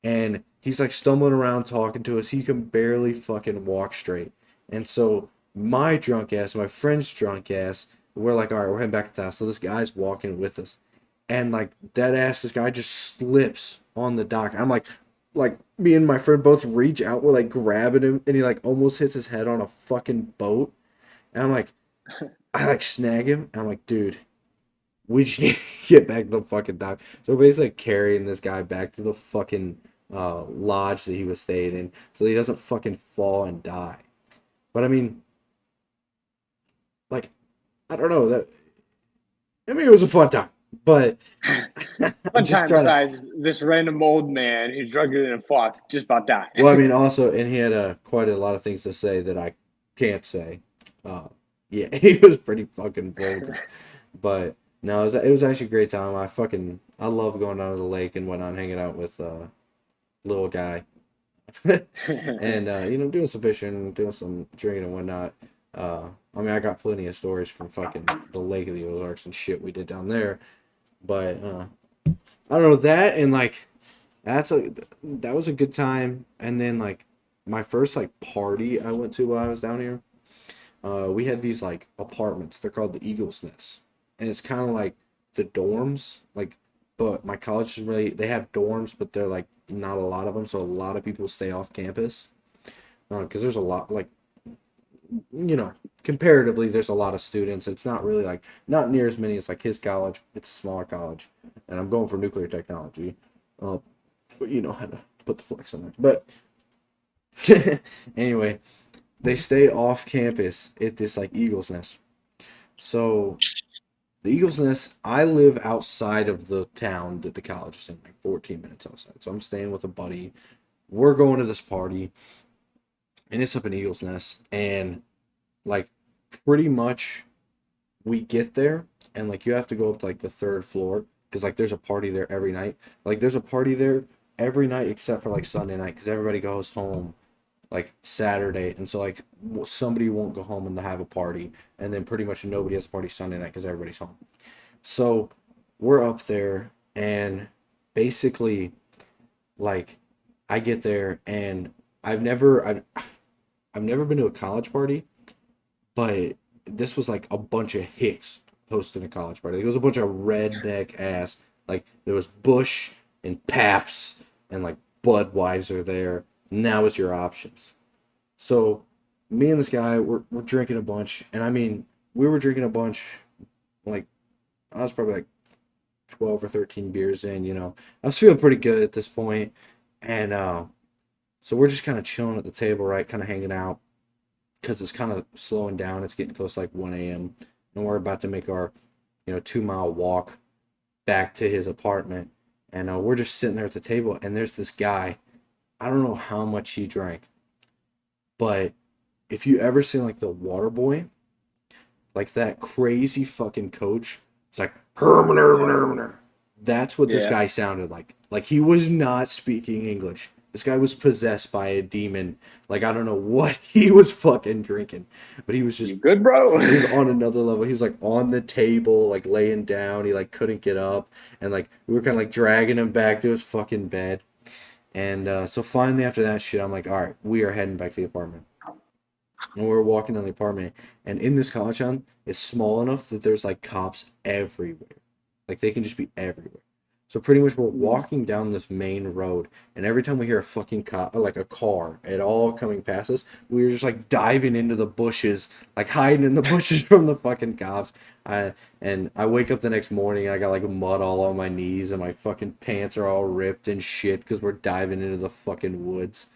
and he's like stumbling around talking to us. He can barely fucking walk straight. And so my drunk ass, my friend's drunk ass, we're like, all right, we're heading back to town. So this guy's walking with us. And like dead ass, this guy just slips on the dock. I'm like me and my friend both reach out, we're like grabbing him, and he like almost hits his head on a fucking boat. And I'm like, I like snag him, and I'm like, dude, we just need to get back to the fucking dock. So we're basically carrying this guy back to the fucking lodge that he was staying in, so he doesn't fucking fall and die. But I mean, like, I don't know that. I mean, it was a fun time, but I'm One just time, trying to. besides this random old man who's drunker than a fuck, just about died. Well, I mean, also, and he had quite a lot of things to say that I can't say. Yeah, he was pretty fucking vulgar. But no, it was actually a great time. I love going down to the lake and whatnot, hanging out with little guy, and doing some fishing, doing some drinking and whatnot. I mean, I got plenty of stories from fucking the Lake of the Ozarks and shit we did down there. But I don't know that, and like that was a good time. And then like my first like party I went to while I was down here. We had these like apartments. They're called the Eagles Nest, and it's kind of like the dorms. Like, but my college is really they have dorms, but they're like not a lot of them. So a lot of people stay off campus because there's a lot like comparatively there's a lot of students. It's not really like not near as many as like his college. It's a smaller college, and I'm going for nuclear technology. Uh, but you know how to put the flex on there. But anyway, they stay off campus at this like Eagles Nest. So the Eagles Nest, I live outside of the town that the college is in, like 14 minutes outside. So I'm staying with a buddy. We're going to this party, and it's up in Eagles Nest, and like pretty much we get there, and like you have to go up to like the third floor because like there's a party there every night. Like there's a party there every night except for like Sunday night because everybody goes home like Saturday, and so like somebody won't go home and have a party, and then pretty much nobody has a party Sunday night because everybody's home. So we're up there, and basically, like, I get there, and I've never been to a college party, but this was like a bunch of hicks hosting a college party. Like, it was a bunch of redneck ass. Like there was Bush and Paps and like Budweiser there. Now it's your options. So me and this guy we're drinking a bunch, and I mean we were drinking a bunch. Like I was probably like 12 or 13 beers in. I was feeling pretty good at this point, and so we're just kind of chilling at the table, right, kind of hanging out because it's kind of slowing down. It's getting close to like 1 a.m. and we're about to make our 2 mile walk back to his apartment, and we're just sitting there at the table, and there's this guy. I don't know how much he drank, but if you ever seen like the Water Boy, like that crazy fucking coach, it's like Herman. That's what this Yeah. guy sounded like. Like he was not speaking English. This guy was possessed by a demon. Like, I don't know what he was fucking drinking, but he was just, You good, bro? he was on another level. He was like on the table, like laying down. He like couldn't get up, and like we were kind of like dragging him back to his fucking bed. And so finally, after that shit, I'm like, all right, we are heading back to the apartment. And we're walking down the apartment, and in this college town, it's small enough that there's like cops everywhere. Like they can just be everywhere. So pretty much we're walking down this main road, and every time we hear a fucking cop, like a car at all coming past us, we were just like diving into the bushes, like hiding in the bushes from the fucking cops. And I wake up the next morning, I got like mud all on my knees, and my fucking pants are all ripped and shit because we're diving into the fucking woods.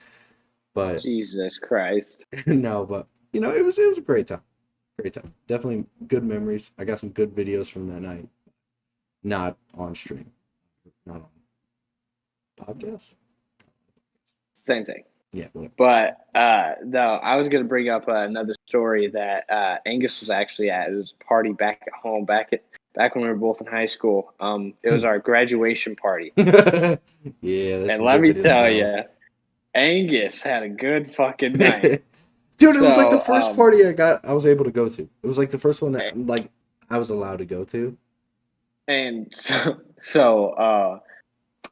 But Jesus Christ. no, but you know, it was a great time. Great time. Definitely good memories. I got some good videos from that night. Not on stream. Not on podcast. Same thing. Yeah, whatever. But no, I was gonna bring up another story that Angus was actually at. It was a party back at home, back when we were both in high school. It was our graduation party, Yeah, there's and some let good me videos tell of that you, Angus had a good fucking night. one. Dude, it was like the So first party I was able to go to. It was like the first one that like I was allowed to go to. and so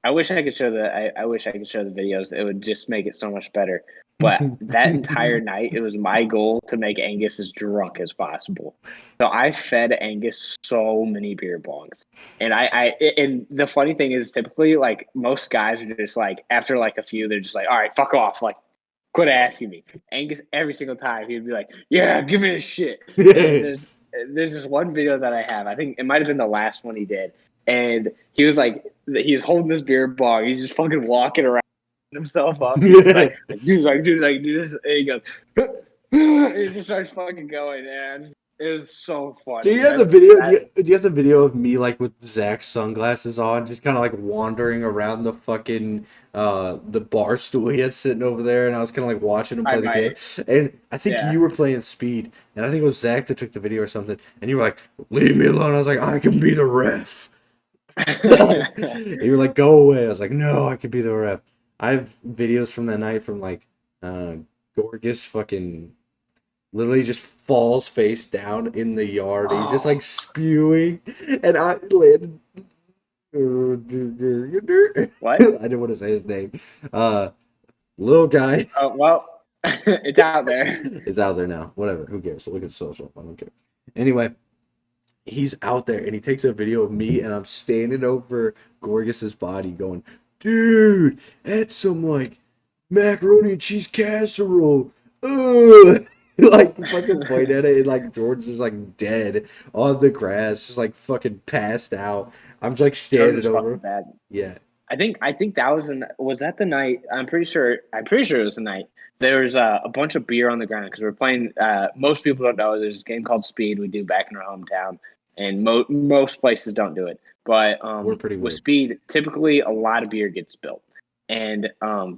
I wish I could show I wish I could show the videos. It would just make it so much better. But that entire night, it was my goal to make Angus as drunk as possible. So I fed Angus so many beer bongs, and and the funny thing is, typically, like most guys are just like after like a few, they're just like, all right, fuck off, like quit asking me. Angus every single time he'd be like, yeah, give me this shit. And there's this one video that I have. I think it might have been the last one he did, and he was like, he's holding this beer bong. He's just fucking walking around himself up. He's just like, do this. And he goes, he just starts fucking going, and it was so Do funny. you have the video? Do you have the video of me like with Zach's sunglasses on, just kind of like wandering around the fucking the bar stool he had sitting over there, and I was kind of like watching him I play the game. might, And I think yeah. you were playing Speed, and I think it was Zach that took the video or something, and you were like, "Leave me alone." I was like, "I can be the ref." You were like, "Go away." I was like, "No, I can be the ref." I have videos from that night from like Gorgas fucking literally just falls face down in the yard. He's just like spewing, and I landed. What? I didn't want to say his name. Little guy Oh well, it's out there. is out there now. Whatever. Who cares? Look at social. I don't care. Anyway, he's out there and he takes a video of me and I'm standing over Gorgas's body going, dude, that's some like macaroni and cheese casserole. Ugh. Like fucking point at it and like George is like dead on the grass, just like fucking passed out. I'm just like Jordan standing was over fucking him. bad. Yeah. I think that was that the night. I'm pretty sure it was the night. There was a bunch of beer on the ground because we're playing. Most people don't know there's this game called Speed we do back in our hometown, and most places don't do it. But We're pretty with weird. Speed, typically a lot of beer gets spilled, and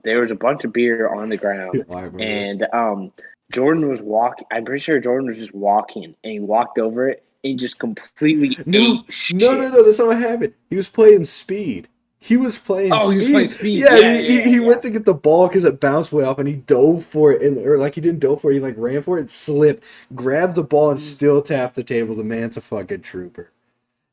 there was a bunch of beer on the ground, I remember this. and Jordan was walking. I'm pretty sure Jordan was just walking, and he walked over it and just completely ate No, no, no, shit. no, that's not what happened. He was playing Speed. He was playing Oh, he was playing Speed. Speed. Yeah, Yeah, he yeah. went to get the ball because it bounced way off, and he dove for it, and or like he didn't dove for it, he like ran for it, and slipped, grabbed the ball, and still tapped the table. The man's a fucking trooper.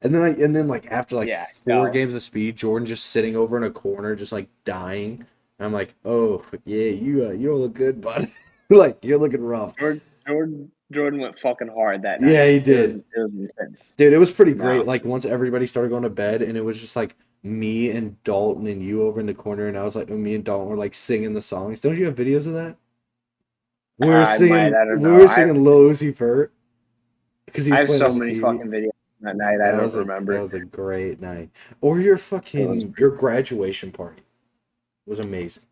And then like after like Yeah, four no. games of Speed, Jordan just sitting over in a corner, just like dying. And I'm like, oh yeah, you don't look good, bud. Like you're looking rough. Jordan went fucking hard that Yeah, night. he It was did. it was intense. Dude, it was pretty great. No, Like once everybody started going to bed, and it was just like me and Dalton and you over in the corner, and I was like, me and Dalton were like singing the songs. Don't you have videos of that? I might. I don't We know. were singing Lil Uzi Vert because he I was have playing so on the many TV. fucking videos that night. I don't That remember. was a great night. Or your It was. fucking your graduation party was amazing.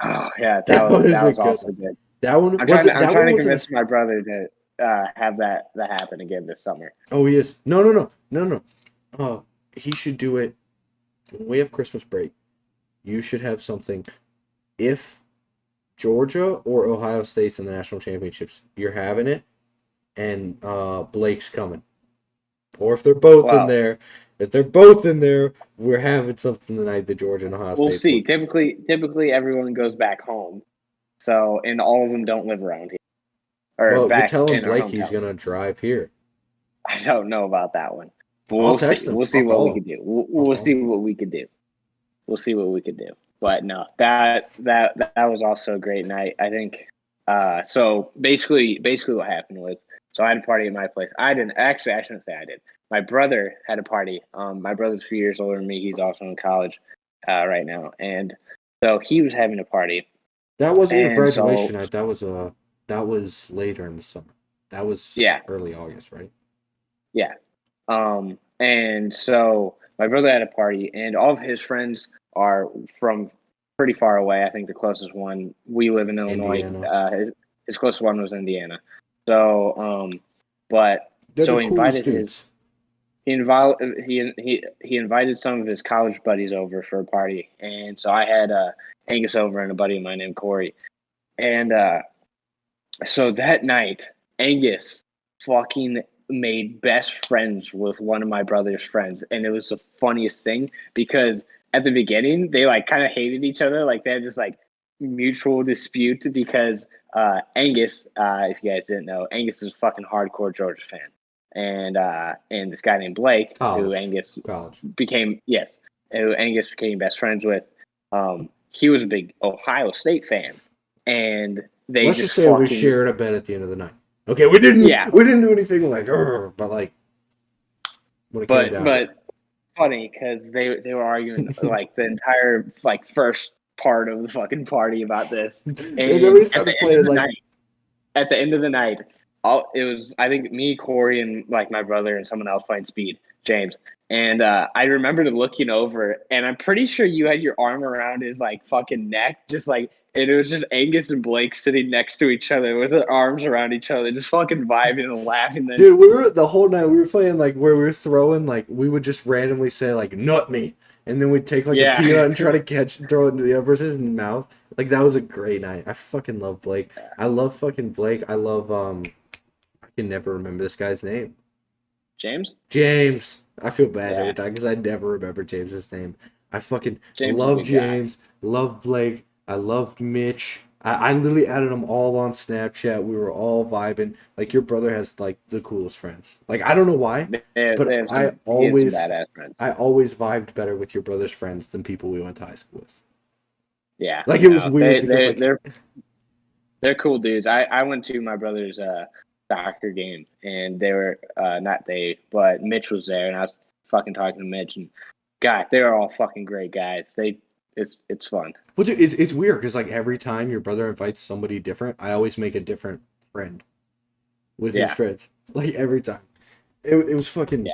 Oh yeah, that That was was that a was good also one. good. That one I'm was trying to it. I'm That trying one to wasn't. convince my brother to have that happen again this summer. Oh, he is. No, no, no, no, no. He should do it when we have Christmas break. You should have something. If Georgia or Ohio State's in the national championships, you're having it, and Blake's coming. Or if they're both in Well, there, if they're both in there, we're having something tonight. The Georgia and Ohio we'll State see. boys. Typically everyone goes back home. So, and all of them don't live around here or Well, you're back telling in our Blake he's hometown. gonna drive here. I don't know about that one. I'll We'll see. text him. We'll I'll see what call we him. can do. I'll We'll call see him. what we could do. We'll see what we could do. But no, that was also a great night. I think. So basically, what happened was, so I had a party at my place. I didn't actually. I shouldn't say I did. My brother had a party. My brother's a few years older than me. He's also in college, right now, and so he was having a party. That wasn't your And graduation so night. That was later in the summer. That was yeah, early August, right? yeah. And so my brother had a party, and all of his friends are from pretty far away. I think the closest one, we live in Illinois. Indiana. His closest one was Indiana. So, but They're the so he coolest invited his dudes. he invited some of his college buddies over for a party, and so I had Angus over and a buddy of mine named Corey, and so that night, Angus fucking made best friends with one of my brother's friends, and it was the funniest thing because at the beginning they like kind of hated each other, like they had this like mutual dispute because Angus, if you guys didn't know, Angus is a fucking hardcore Georgia fan, and this guy named Blake, who College. Angus College. became yes, who Angus became best friends with, he was a big Ohio State fan, and they Let's just just say we fucking shared a bed at the end of the night. Okay, we didn't yeah, we didn't do anything like but like when it came down to but funny because they were arguing like the entire like first part of the fucking party about this, it. And then and we at the started end of playing the like night, at the end of the night, all it was I think me, Corey, and like my brother and someone else playing speed, James. And I remember looking over, and I'm pretty sure you had your arm around his like fucking neck, just like, and it was just Angus and Blake sitting next to each other with their arms around each other, just fucking vibing and laughing. Then dude, we were the whole night we were playing like where we were throwing like we would just randomly say like nut me and then we'd take like a yeah, peanut and try to catch and throw it into the other person's mouth. Like that was a great night. I fucking love Blake. I love fucking Blake. I love I can never remember this guy's name. James, James. I feel bad every yeah, time because I never remember James's name. I fucking James is a love good guy. James, love Blake, I love Mitch. I literally added them all on Snapchat. We were all vibing. Like your brother has like the coolest friends. Like I don't know why, They but have some, he has some badass friends. I always vibed better with your brother's friends than people we went to high school with. Yeah, Like it was no, weird because like they're cool dudes. I went to my brother's soccer game, and they were not they, but Mitch was there, and I was fucking talking to Mitch, and God, they're all fucking great guys. It's fun. well, dude, it's weird because like every time your brother invites somebody different, I always make a different friend with his Yeah, friends. Like every time. It was fucking yeah.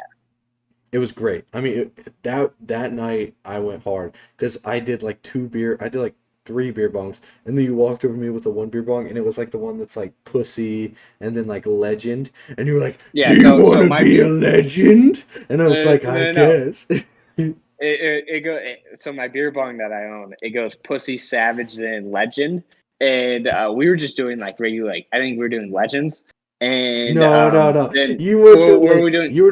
it was great. I mean, that night I went hard because I did like 3 beer bongs, and then you walked over me with the 1 beer bong, and it was like the one that's like pussy, and then like legend, and you were like, "Do Yeah, you so want to my be a legend?" And I was like, "I no, no. guess." So my beer bong that I own, it goes Pussy, Savage, then Legend, and we were just doing like regular, like I think we were doing Legends, and No, no, no. then You weren't what doing were like we doing? you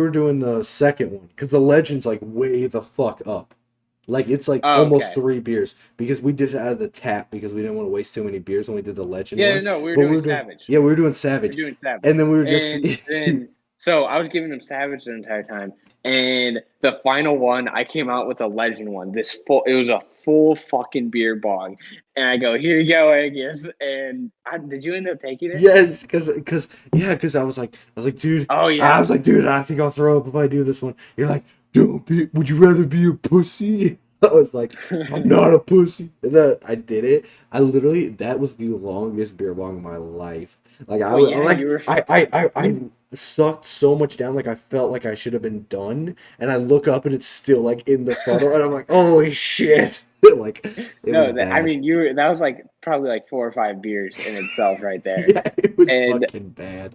were doing the second one because the legend's like way the fuck up. Like it's like Oh, almost okay. 3 beers because we did it out of the tap because we didn't want to waste too many beers when we did the legend Yeah, one. no, we were But we doing were doing Savage. yeah, we were doing We're Savage. doing Savage. And then we were just And then, so I was giving them Savage the entire time. And the final one, I came out with a Legend one. It was a full fucking beer bong. And I go, here you go, Angus. And did you end up taking it? yes, because I was like, dude, Oh, yeah. I think I'll throw up if I do this one. You're like, don't be. Would you rather be a pussy? I was like, I'm not a pussy. And then I did it. That was the longest beer bong of my life. Like I Well, was yeah, like you were. I sucked so much down like I felt like I should have been done. And I look up and it's still like in the funnel and I'm like, holy shit. Like it was No, I bad. mean, that was like probably like 4 or 5 beers in itself right there. Yeah, it was And fucking bad.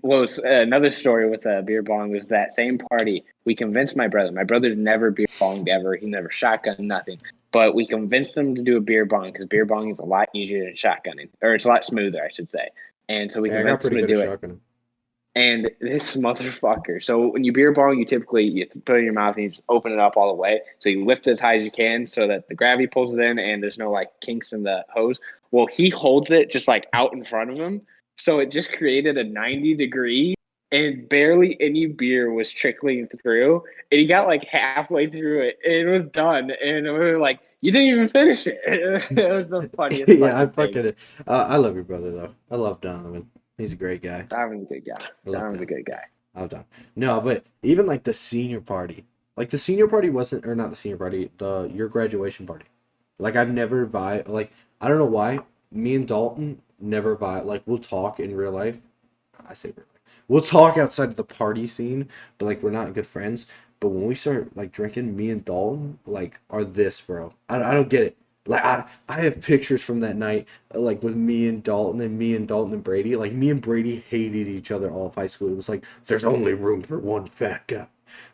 what was another story with a beer bong was that same party. We convinced my brother. My brother's never beer bonged ever. He never shotgunned nothing. But we convinced him to do a beer bong because beer bong is a lot easier than shotgunning, or it's a lot smoother, I should say. And so we Yeah, I got convinced him pretty to good at do it. shotgunning. And this motherfucker. So when you beer bong, you put it in your mouth and you just open it up all the way. So you lift it as high as you can so that the gravity pulls it in and there's no like kinks in the hose. Well, he holds it just like out in front of him. So it just created a 90-degree and barely any beer was trickling through. And he got like halfway through it and it was done. And we were like, you didn't even finish it. It was the funniest Yeah, I fucking thing. fucking. I love your brother though. I love Donovan. He's a great guy. Donovan's a good guy. I love Donovan's a Don. good guy. I love Don. No, but even like the senior party, like the senior party wasn't, or not the senior party, the your graduation party. Like I've never vibe. Like I don't know why. Me and Dalton never vibe. Like we'll talk in real life. I say real life. We'll talk outside of the party scene, but like we're not good friends. But when we start like drinking, me and Dalton like are this, bro. I don't get it. Like I have pictures from that night, like with me and Dalton and me and Dalton and Brady. Like me and Brady hated each other all of high school. It was like there's only room for one fat guy.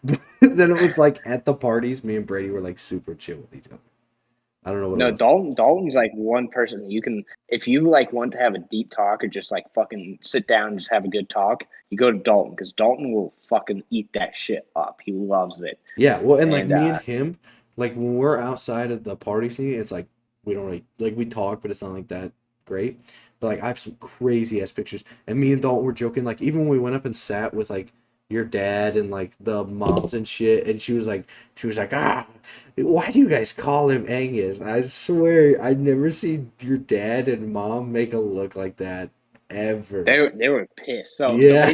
But then it was like at the parties, me and Brady were like super chill with each other. I don't know what it No, was. Dalton's like one person you can if you like want to have a deep talk or just like fucking sit down and just have a good talk, you go to Dalton because Dalton will fucking eat that shit up. He loves it. Yeah, well, and like And me and him, like when we're outside of the party scene, it's like we don't really like we talk, but it's not like that great. But like I have some crazy ass pictures, and me and Dalton were joking. Like even when we went up and sat with like your dad and like the moms and shit, and she was like, why do you guys call him Angus? I swear I never seen your dad and mom make a look like that ever. they were pissed. Yeah.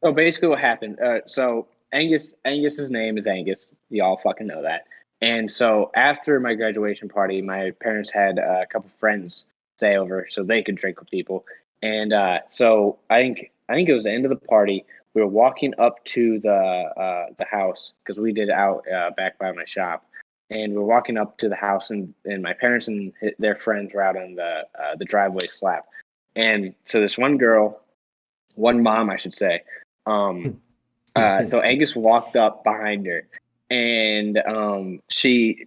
So basically what happened? So Angus's name is Angus. Y'all fucking know that. And so after my graduation party, my parents had a couple friends stay over so they could drink with people. And so I think it was the end of the party. We were walking up to the house because we did it out back by my shop. And we were walking up to the house, and my parents and their friends were out on the driveway slab. And so this one girl, one mom, I should say, um, so Angus walked up behind her, and she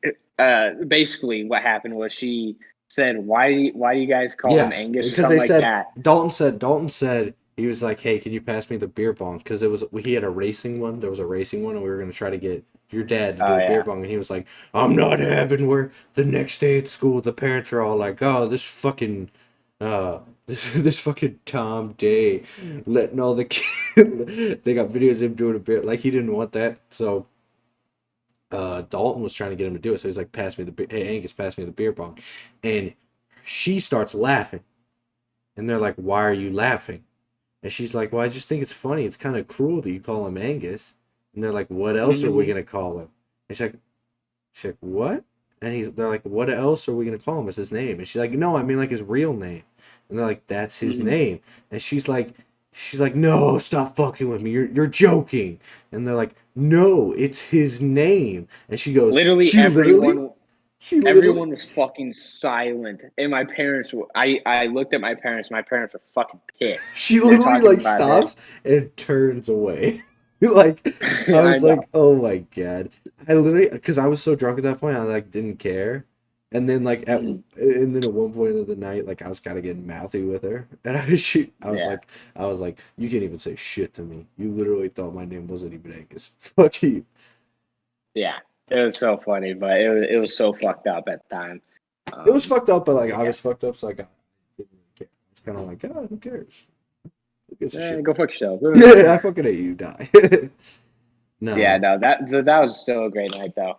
basically what happened was she said, why do you guys call him Yeah, Angus or because something they like said that?" Dalton said he was like, "Hey, can you pass me the beer bong?" Because it was he had a racing one. There was a racing one, and we were gonna try to get your dad to do Oh a beer yeah. bong, and he was like, "I'm not having." Where the next day at school, the parents are all like, "Oh, this fucking, this fucking Tom Day, letting all the kids." They got videos of him doing a beer like he didn't want that, so Dalton was trying to get him to do it. So he's like, "Pass me the hey Angus, pass me the beer bong," and she starts laughing. And they're like, "Why are you laughing?" And she's like, "Well, I just think it's funny. It's kind of cruel that you call him Angus." And they're like, "What else are we gonna call him?" And she's like, "What?" And they're like, "What else are we gonna call him? It's his name." And she's like, "No, I mean like his real name." And they're like, "That's his name." And she's like, "No, stop fucking with me. You're joking." And they're like, "No, it's his name." And she goes, Literally "She literally, she literally." everyone was fucking silent, and my parents were. I looked at my parents. My parents were fucking pissed. She They're literally talking like about this. stops and turns away. Like I I was know. like, oh my god. I literally because I was so drunk at that point, I like didn't care. And then Mhm. at one point of the night, like I was kind of getting mouthy with her, and Yeah. I was like, you can't even say shit to me. You literally thought my name wasn't even Angus. Fuck you. Yeah, it was so funny, but it was so fucked up at the time. It was fucked up, but like I Yeah, was fucked up, so like I didn't really care. It's kind of like, oh, who cares? Who gives a shit? go fuck yourself. Yeah, I fucking hate you. Die. Yeah, No. no, that was still a great night though.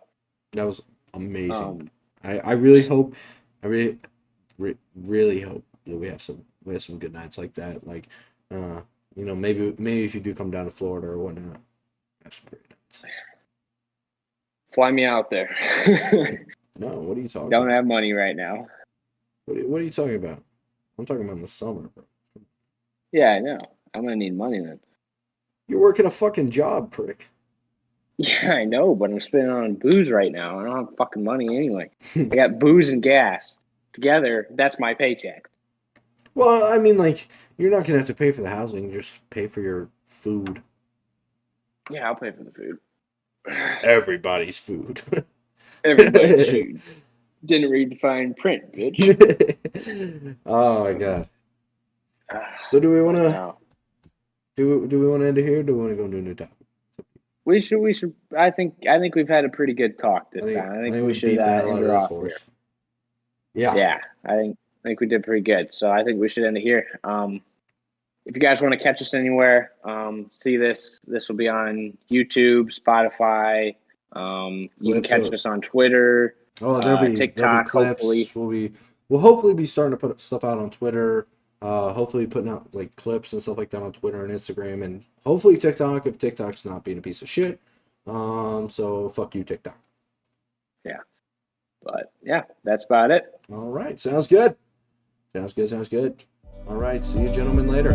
That was amazing. Um, I really hope, I really, really hope that we have some good nights like that. Like, maybe if you do come down to Florida or whatnot, have some great nights. Fly me out there. No, what are you talking Don't about? have money right now. What are you talking about? I'm talking about in the summer, bro. Yeah, I know. I'm gonna need money then. You're working a fucking job, prick. Yeah, I know, but I'm spending on booze right now. I don't have fucking money anyway. I got booze and gas together. That's my paycheck. Well, I mean, like, you're not gonna have to pay for the housing, just pay for your food. Yeah, I'll pay for the food. Everybody's food. Everybody shoot. Didn't read the fine print, bitch. Oh my god. So do we want But to no. Do we want to end it here? Or do we want to go into a new topic? We should. I think we've had a pretty good talk I this think time. I I think think we we should beat the hell end out of her this off here. horse. Yeah. Yeah, I think we did pretty good. So I think we should end it here. If you guys want to catch us anywhere, see this will be on YouTube, Spotify. You can Clips catch of us on Twitter, Oh, there'll be TikTok, clips. hopefully. We'll hopefully be starting to put stuff out on Twitter. Hopefully putting out like clips and stuff like that on Twitter and Instagram, and hopefully TikTok if TikTok's not being a piece of shit. So fuck you, TikTok. Yeah, but yeah, that's about it. All right, sounds good. Sounds good. All right, see you gentlemen later.